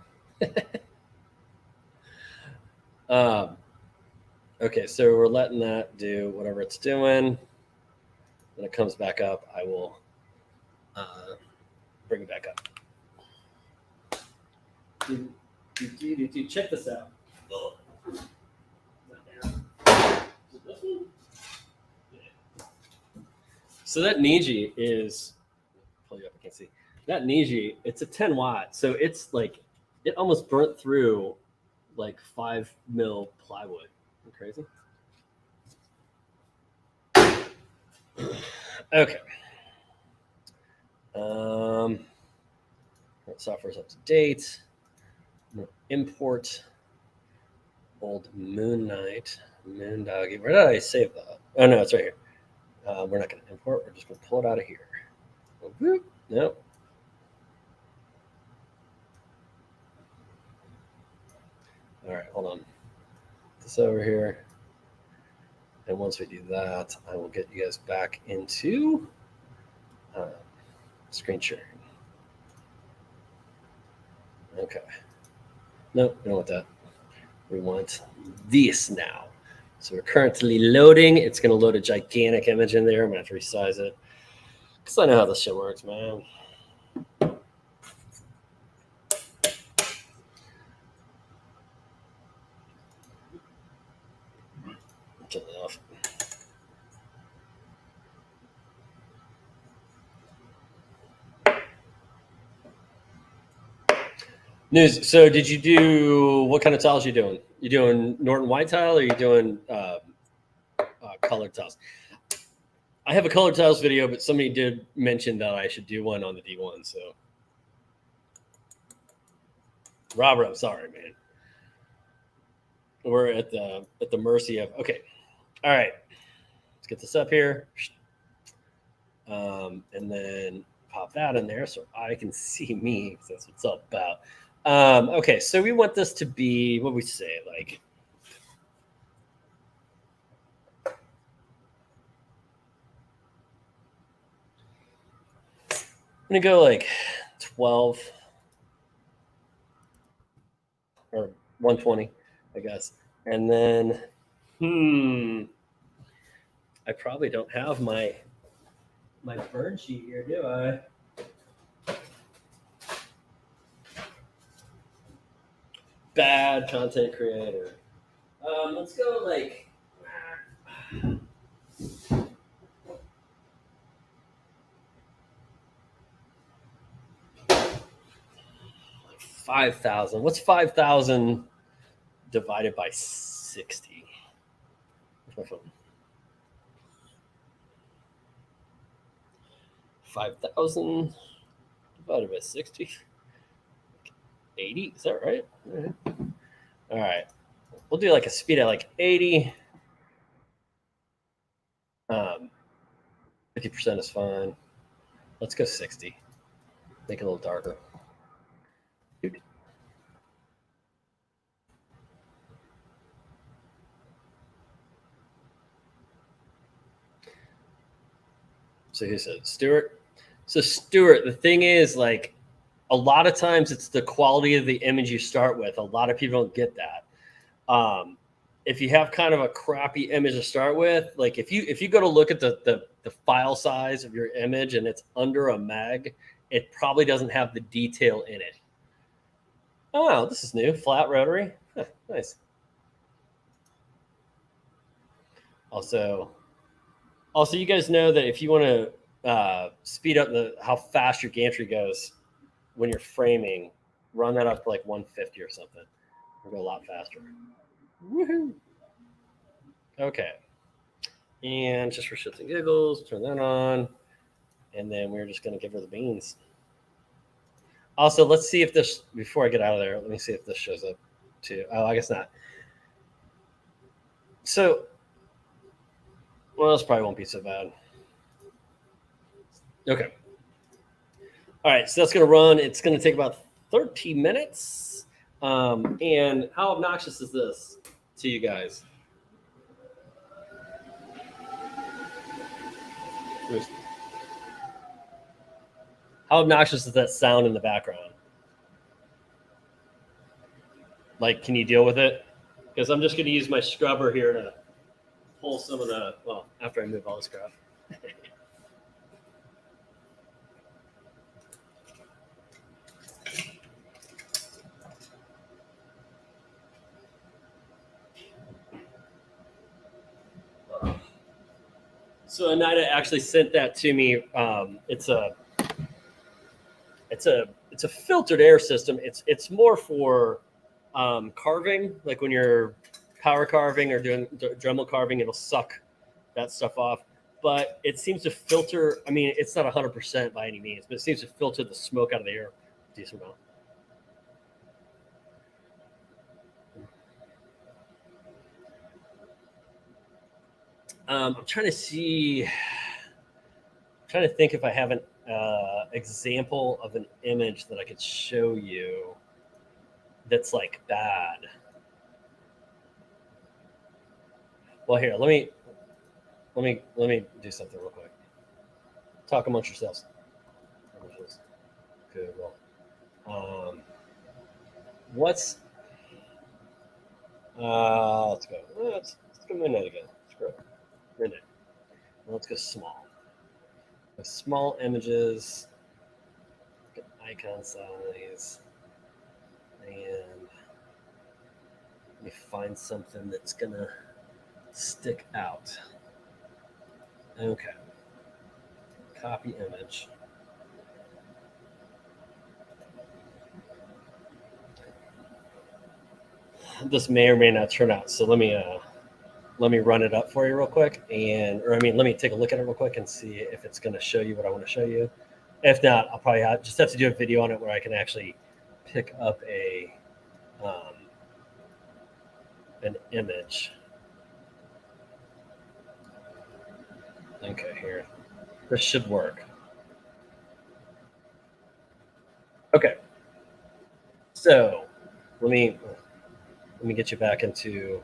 Okay, so we're letting that do whatever it's doing. When it comes back up, I will bring it back up. Check this out. So that Niji is, pull you up, I can't see. That Niji, it's a 10 watt. So it's like, it almost burnt through like 5 mil plywood. Isn't that crazy? Okay. Software's up to date. Import old Moon Knight, Moon Doggy. Where did I save that? Oh no, it's right here. We're not going to import. We're just going to pull it out of here. Whoop. Nope. All right, hold on. Put this over here. And once we do that, I will get you guys back into screen sharing. Okay. Nope, we don't want that. We want this now. So we're currently loading. It's going to load a gigantic image in there. I'm going to have to resize it because I know how this shit works, man. Turn it off. News. So did you do, what kind of tiles are you doing? You doing Norton white tile or are you doing colored tiles? I have a colored tiles video, but somebody did mention that I should do one on the D1. So Robert, I'm sorry, man. We're at the mercy of, okay. All right. Let's get this up here. And then pop that in there so I can see me, because that's what it's all about. Okay, so we want this to be, what we say, like, I'm gonna go like 12 or 120, I guess. And then, I probably don't have my burn sheet here, do I? Bad content creator. Let's go like 5,000. What's 5,000 divided by 60? Where's my phone? 5,000 divided by 60. 80, is that right? All right. We'll do like a speed at like 80. 50% is fine. Let's go 60. Make it a little darker. Dude. So who said Stuart? So Stuart, the thing is, like, a lot of times it's the quality of the image you start with. A lot of people don't get that. If you have kind of a crappy image to start with, like if you go to look at the file size of your image and it's under a meg, it probably doesn't have the detail in it. Oh, this is new. Flat rotary. Huh, nice. Also, you guys know that if you want to speed up how fast your gantry goes when you're framing, run that up to like 150 or something. It'll go a lot faster. Woohoo! Okay. And just for shits and giggles, turn that on. And then we're just going to give her the beans. Also, let's see if this, before I get out of there, let me see if this shows up too. Oh, I guess not. So, well, this probably won't be so bad. Okay. All right, so that's going to run. It's going to take about 30 minutes. And how obnoxious is this to you guys? How obnoxious is that sound in the background? Like, can you deal with it? Because I'm just going to use my scrubber here to pull some of the, well, after I move all this crap. So Anita actually sent that to me. It's a filtered air system. It's more for carving, like when you're power carving or doing Dremel carving, it'll suck that stuff off. but it seems to filter. I mean, it's not 100% by any means, but it seems to filter the smoke out of the air a decent amount. I'm trying to see. I'm trying to think if I have an example of an image that I could show you that's like bad. Well, here, let me do something real quick. Talk amongst yourselves. Good. Well, what's let's go. Let's go midnight again. Screw it. Midnight. Let's go small. Small images. Get icon size. And let me find something that's gonna stick out. Okay. Copy image. This may or may not turn out. So let me run it up for you real quick, let me take a look at it real quick and see if it's going to show you what I want to show you. If not, I'll probably just have to do a video on it where I can actually pick up an image. Okay, here. This should work. Okay. So let me get you back into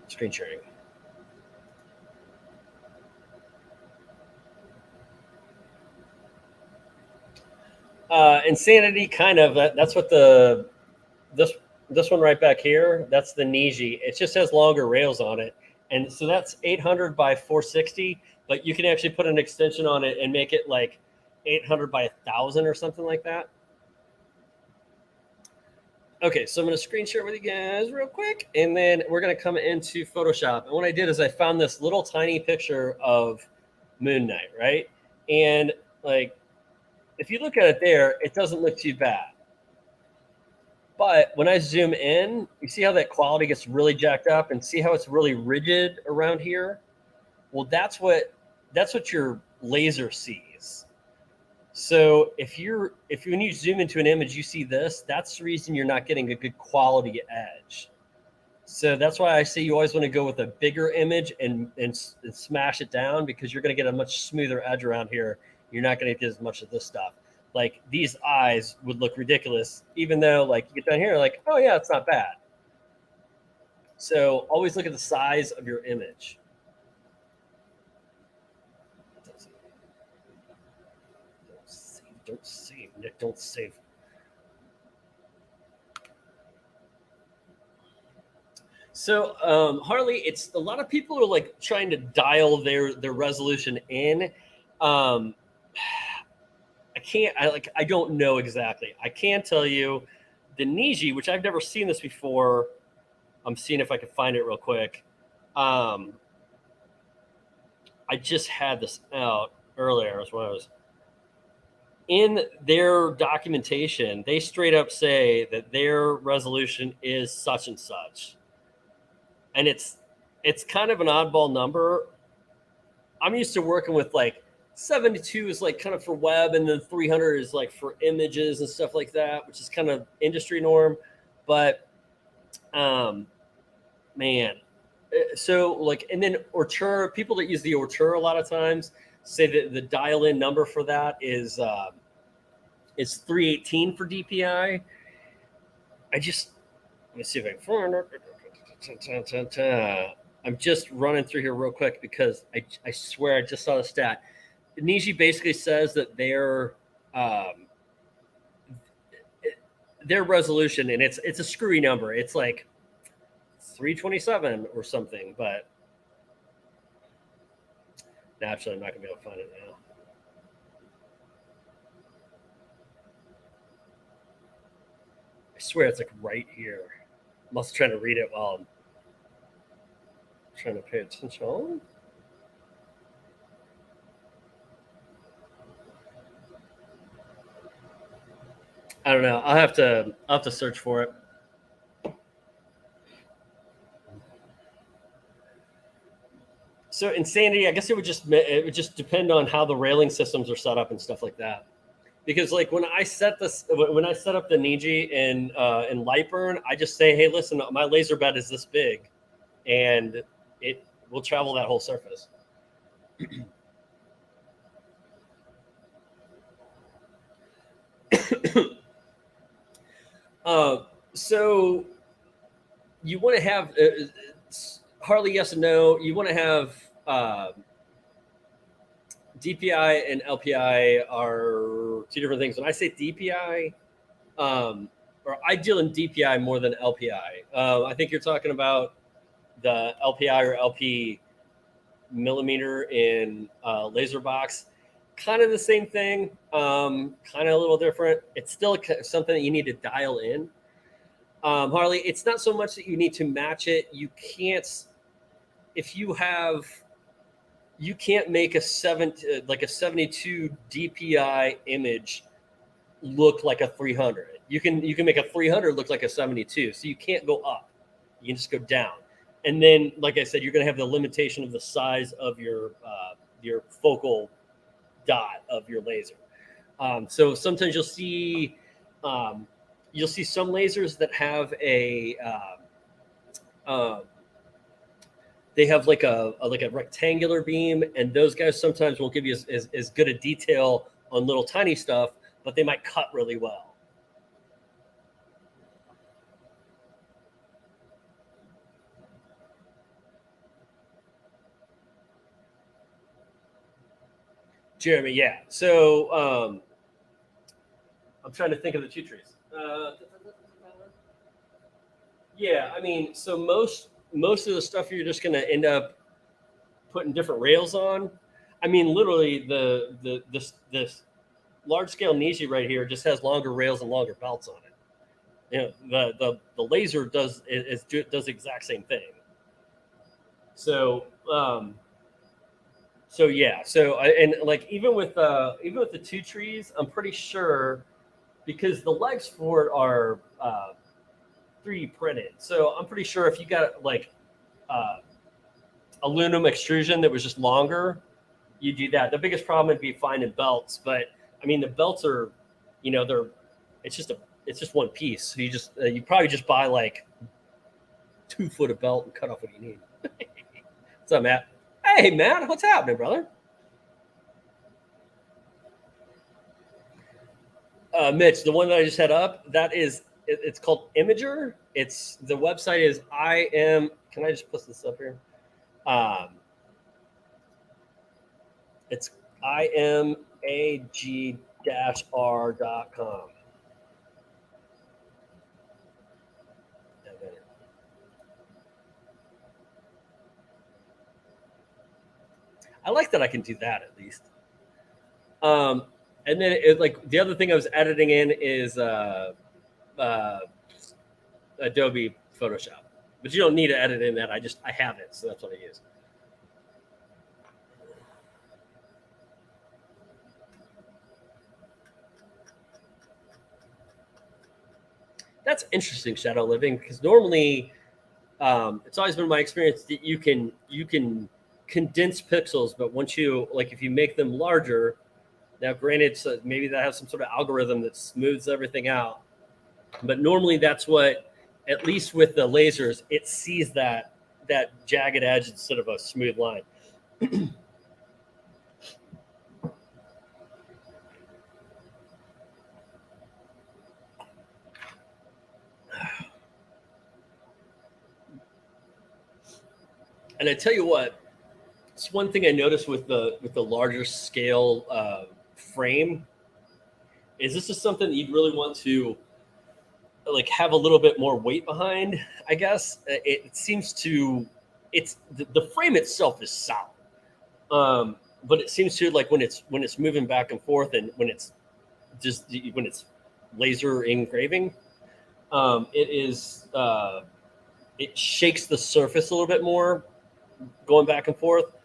screen sharing. Insanity, kind of. That's what this one right back here. That's the Niji. It just has longer rails on it, and so that's 800 by 460. But you can actually put an extension on it and make it like 800 by 1,000 or something like that. Okay, so I'm going to screen share with you guys real quick, and then we're going to come into Photoshop. And what I did is I found this little tiny picture of Moon Knight, right? And like, if you look at it there, it doesn't look too bad. But when I zoom in, you see how that quality gets really jacked up, and see how it's really rigid around here? Well, that's what your laser sees. So when you zoom into an image, you see this, that's the reason you're not getting a good quality edge. So that's why I say you always want to go with a bigger image and smash it down, because you're going to get a much smoother edge around here. You're not going to get as much of this stuff. Like these eyes would look ridiculous, even though like you get down here, like, oh yeah, it's not bad. So always look at the size of your image. Don't save, Nick. Don't save. So Harley, it's a lot of people are like trying to dial their resolution in. I don't know exactly. I can tell you the Niji, which I've never seen this before. I'm seeing if I can find it real quick. I just had this out earlier as when I was in their documentation. They straight up say that their resolution is such and such, and it's kind of an oddball number. I'm used to working with like 72 is like kind of for web, and then 300 is like for images and stuff like that, which is kind of industry norm. But man, so like, and then Auteur, people that use the Auteur a lot of times say that the dial-in number for that is 318 for DPI. Let me see if I can find it. I'm just running through here real quick because I swear I just saw the stat. Niji basically says that their resolution, and it's a screwy number. It's like 327 or something, but naturally I'm not gonna be able to find it now. I swear it's like right here. I'm also trying to read it while I'm trying to pay attention. I don't know. I'll have to search for it. So insanity, I guess it would just depend on how the railing systems are set up and stuff like that. Because like when I set up the Niji in Lightburn, I just say, hey, listen, my laser bed is this big, and it will travel that whole surface. So you want to have Harley, yes and no. You want to have DPI and LPI are two different things. When I say DPI, or I deal in DPI more than LPI. I think you're talking about the LPI or LP millimeter in laser box. Kind of the same thing, kind of a little different. It's still something that you need to dial in. Harley, it's not so much that you need to match it. You can't, if you have, you can't make a 72 DPI image look like a 300. You can make a 300 look like a 72. So you can't go up. You can just go down. And then, like I said, you're going to have the limitation of the size of your focal dot of your laser. So sometimes you'll see some lasers that have they have like a rectangular beam, and those guys sometimes won't give you as good a detail on little tiny stuff, but they might cut really well. Jeremy, yeah. So I'm trying to think of the two trees. Yeah, I mean, so most of the stuff you're just going to end up putting different rails on. I mean, literally, this large scale Niji right here just has longer rails and longer belts on it. You know, the laser does the exact same thing. So yeah, and like even with the two trees, I'm pretty sure, because the legs for it are 3D printed. So I'm pretty sure if you got like aluminum extrusion that was just longer, you do that. The biggest problem would be finding belts, but I mean the belts are, it's just one piece. So you probably just buy like 2 foot of belt and cut off what you need. What's up, Matt? Hey, Matt, what's happening, brother? Mitch, the one that I just had up, it's called Imager. The website is Can I just put this up here? It's imag-r.com. I like that I can do that at least. And then like the other thing I was editing in is Adobe Photoshop, but you don't need to edit in that. I have it, so that's what I use. That's interesting, Shadow Living, because normally it's always been my experience that you can condense pixels, but once if you make them larger, now granted, so maybe that has some sort of algorithm that smooths everything out, but normally that's what, at least with the lasers, it sees that jagged edge instead of a smooth line. And I tell you what, it's one thing I noticed with the larger scale frame is this is something that you'd really want to like have a little bit more weight behind. I guess it seems to the frame itself is solid, but it seems to, like, when it's moving back and forth, and when it's laser engraving, it shakes the surface a little bit more going back and forth.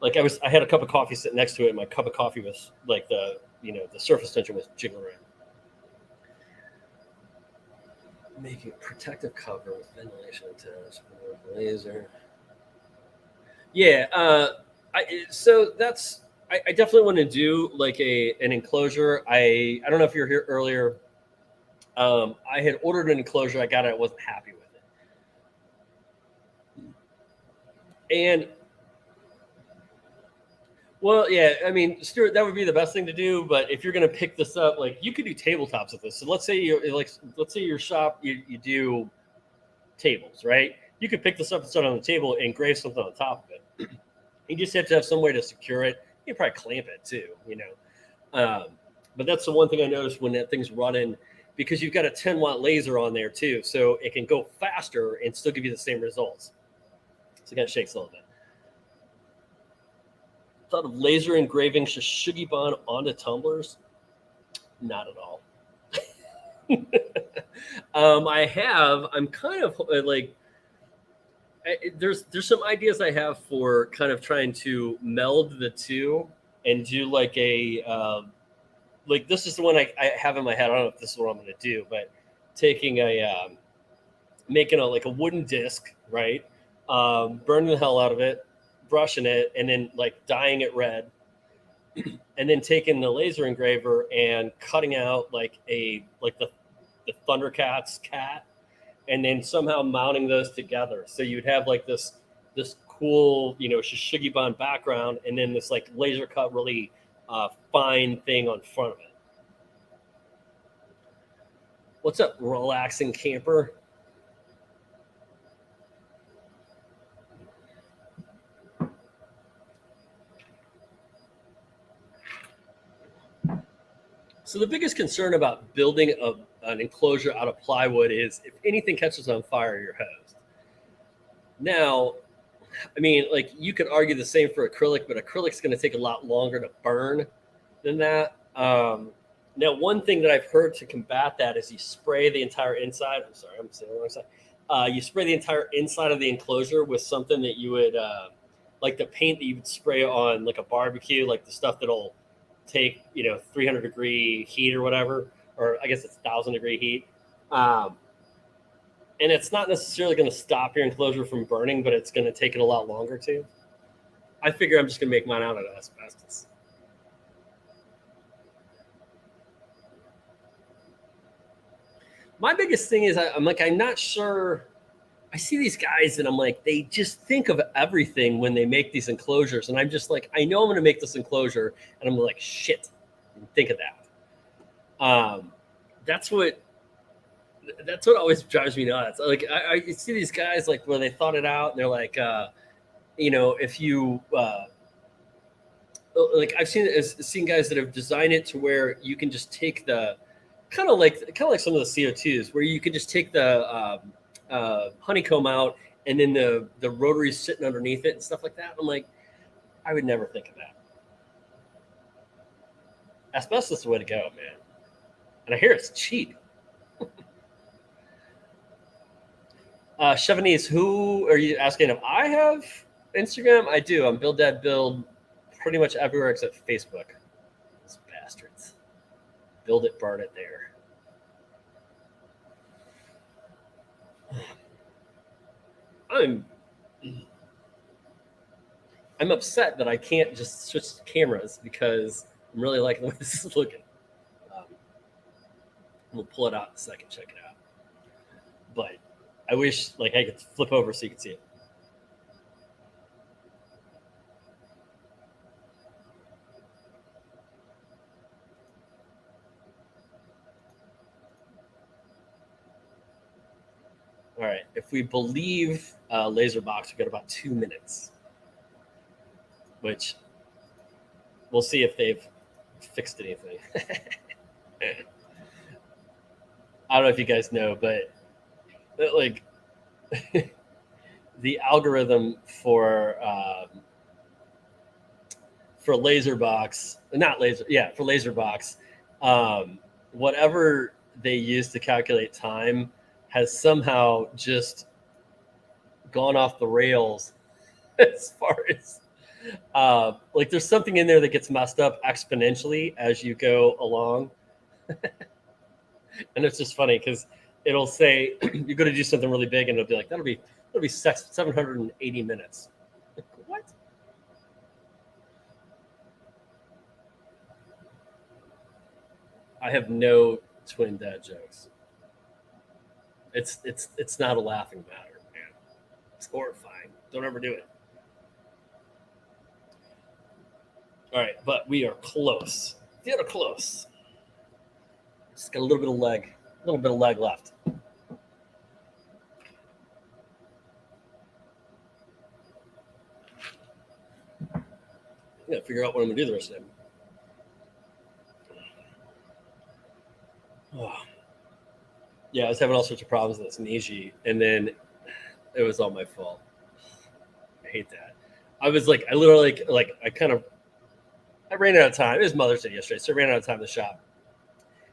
Like I had a cup of coffee sitting next to it, and my cup of coffee was like the surface tension was jiggling around. Making a protective cover with ventilation attached with laser. Yeah. So I definitely want to do like an enclosure. I don't know if you were here earlier. I had ordered an enclosure. I got it. I wasn't happy with it. And well, yeah, I mean, Stuart, that would be the best thing to do. But if you're going to pick this up, like you could do tabletops with this. So let's say your shop, you do tables, right? You could pick this up and set it on the table and engrave something on top of it. You just have to have some way to secure it. You can probably clamp it too, you know. But that's the one thing I noticed when that thing's running, because you've got a 10-watt laser on there too, so it can go faster and still give you the same results. So it kind of shakes a little bit. Thought of laser engraving Shishugibon onto tumblers? Not at all. I'm kind of like, there's some ideas I have for kind of trying to meld the two and do like like this is the one I have in my head. I don't know if this is what I'm going to do, but taking making like a wooden disc, right? Burning the hell out of it, brushing it, and then like dyeing it red, and then taking the laser engraver and cutting out like the Thundercats cat, and then somehow mounting those together. So you'd have like this cool, Shishugibon background, and then this like laser cut really fine thing on front of it. What's up, relaxing camper? So the biggest concern about building an enclosure out of plywood is if anything catches on fire, you're hosed. Now, I mean, like you could argue the same for acrylic, but acrylic's going to take a lot longer to burn than that. Now, one thing that I've heard to combat that is you spray the entire inside. I'm sorry, I'm saying the wrong side. You spray the entire inside of the enclosure with something that you would like the paint that you would spray on like a barbecue, like the stuff that'll take 300-degree heat or whatever, or I guess it's 1,000-degree heat. And it's not necessarily going to stop your enclosure from burning, but it's going to take it a lot longer too. I figure I'm just going to make mine out of asbestos. My biggest thing is I'm not sure. I see these guys and I'm like, they just think of everything when they make these enclosures. And I'm just like, I know I'm going to make this enclosure. And I'm like, shit, think of that. That's what always drives me nuts. Like I see these guys like where they thought it out and they're like, if you, like I've seen guys that have designed it to where you can just take the kind of like some of the CO2s where you could just take the honeycomb out and then the rotaries sitting underneath it and stuff like that. I'm like, I would never think of that. Asbestos is the way to go, man. And I hear it's cheap. Chevanese, who are you asking if I have Instagram? I do. I'm Build Dad Build pretty much everywhere except Facebook. Those bastards. Build it, burn it there. I'm upset that I can't just switch cameras because I'm really liking the way this is looking. We'll pull it out in a second, check it out. But I wish like I could flip over so you could see it. All right, if we believe Laserbox, we've got about 2 minutes, which we'll see if they've fixed anything. I don't know if you guys know, but like the algorithm for Laserbox, for Laserbox, whatever they use to calculate time has somehow just gone off the rails as far as like there's something in there that gets messed up exponentially as you go along. And it's just funny because it'll say you're going to do something really big and it'll be like that'll be 780 minutes. What? I have no twin dad jokes. It's not a laughing matter, man. It's horrifying. Don't ever do it. All right, but we are close. They're close. Just got a little bit of leg left. I'm gonna figure out what I'm gonna do the rest of the day. Oh. Yeah, I was having all sorts of problems with this Niji, and then it was all my fault. I hate that. I was like, I literally I ran out of time. It was Mother's Day yesterday, so I ran out of time in the shop.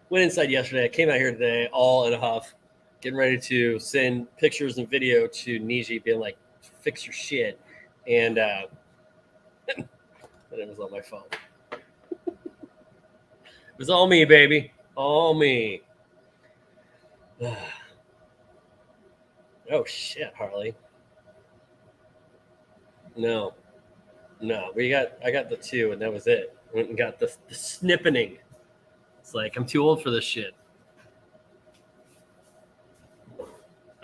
Went inside yesterday. I came out here today all in a huff, getting ready to send pictures and video to Niji, being like, fix your shit. And it was all my fault. It was all me, baby. All me. Oh, shit, Harley. No. I got the 2, and that was it. Went and got the snippening. It's like, I'm too old for this shit.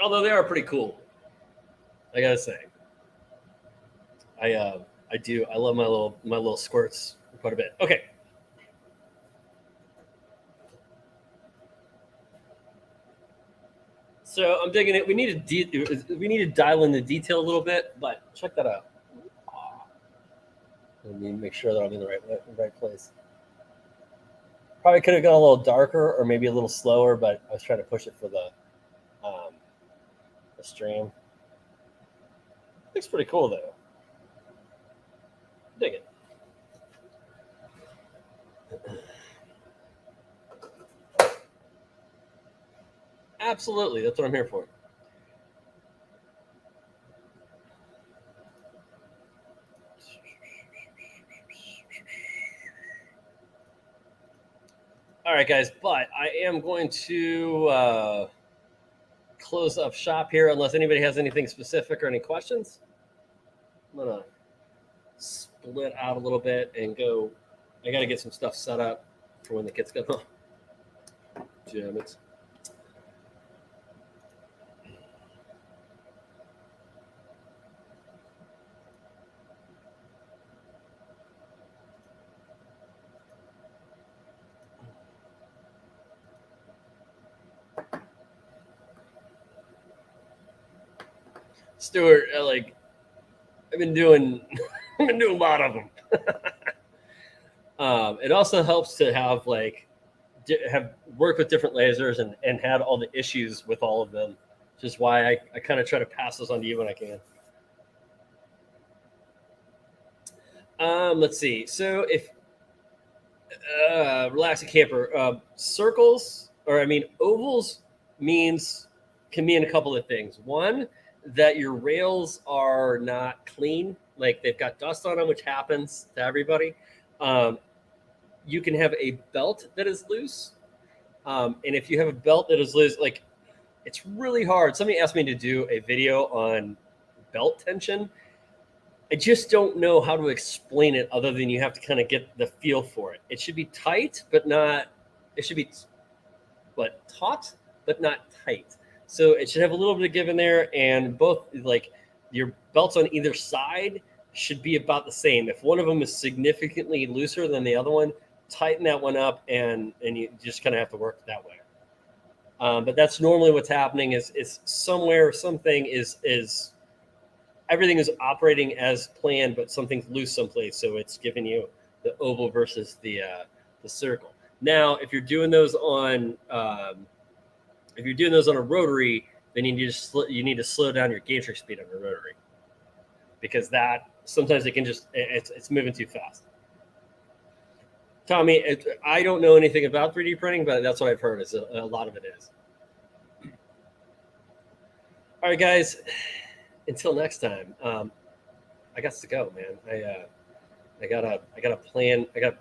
Although they are pretty cool, I gotta say. I do. I love my little squirts quite a bit. Okay. So I'm digging it. We need to dial in the detail a little bit, but check that out. Let me make sure that I'm in the right place. Probably could have gone a little darker or maybe a little slower, but I was trying to push it for the stream. Looks pretty cool though. Dig it. Absolutely, that's what I'm here for. All right, guys, but I am going to close up shop here unless anybody has anything specific or any questions. I'm going to split out a little bit and go. I got to get some stuff set up for when the kids go home. Damn it. Stuart, I've been doing a lot of them. It also helps to have worked with different lasers and had all the issues with all of them, which is why I kind of try to pass those on to you when I can. Let's see. So if relaxing camper, circles, or ovals can mean a couple of things. One, that your rails are not clean, like they've got dust on them, which happens to everybody. You can have a belt that is loose. And if you have a belt that is loose, it's really hard. Somebody asked me to do a video on belt tension. I just don't know how to explain it other than you have to kind of get the feel for it. It should be tight, but not, it should be taut, but not tight. So it should have a little bit of give in there, and both your belts on either side should be about the same. If one of them is significantly looser than the other one, tighten that one up, and you just kind of have to work that way. But that's normally what's happening is somewhere something is everything is operating as planned, but something's loose someplace, so it's giving you the oval versus the circle. Now, if you're doing those on a rotary, then you need to slow down your gauge track speed on your rotary, because that sometimes it's moving too fast. Tommy, I don't know anything about 3D printing, but that's what I've heard. Is a lot of it is. All right, guys. Until next time, I got to go, man. I got a plan. I got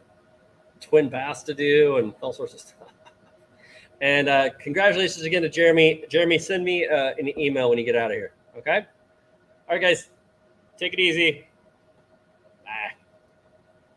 twin bass to do and all sorts of stuff. And congratulations again to Jeremy. Jeremy, send me an email when you get out of here. Okay. All right, guys. Take it easy.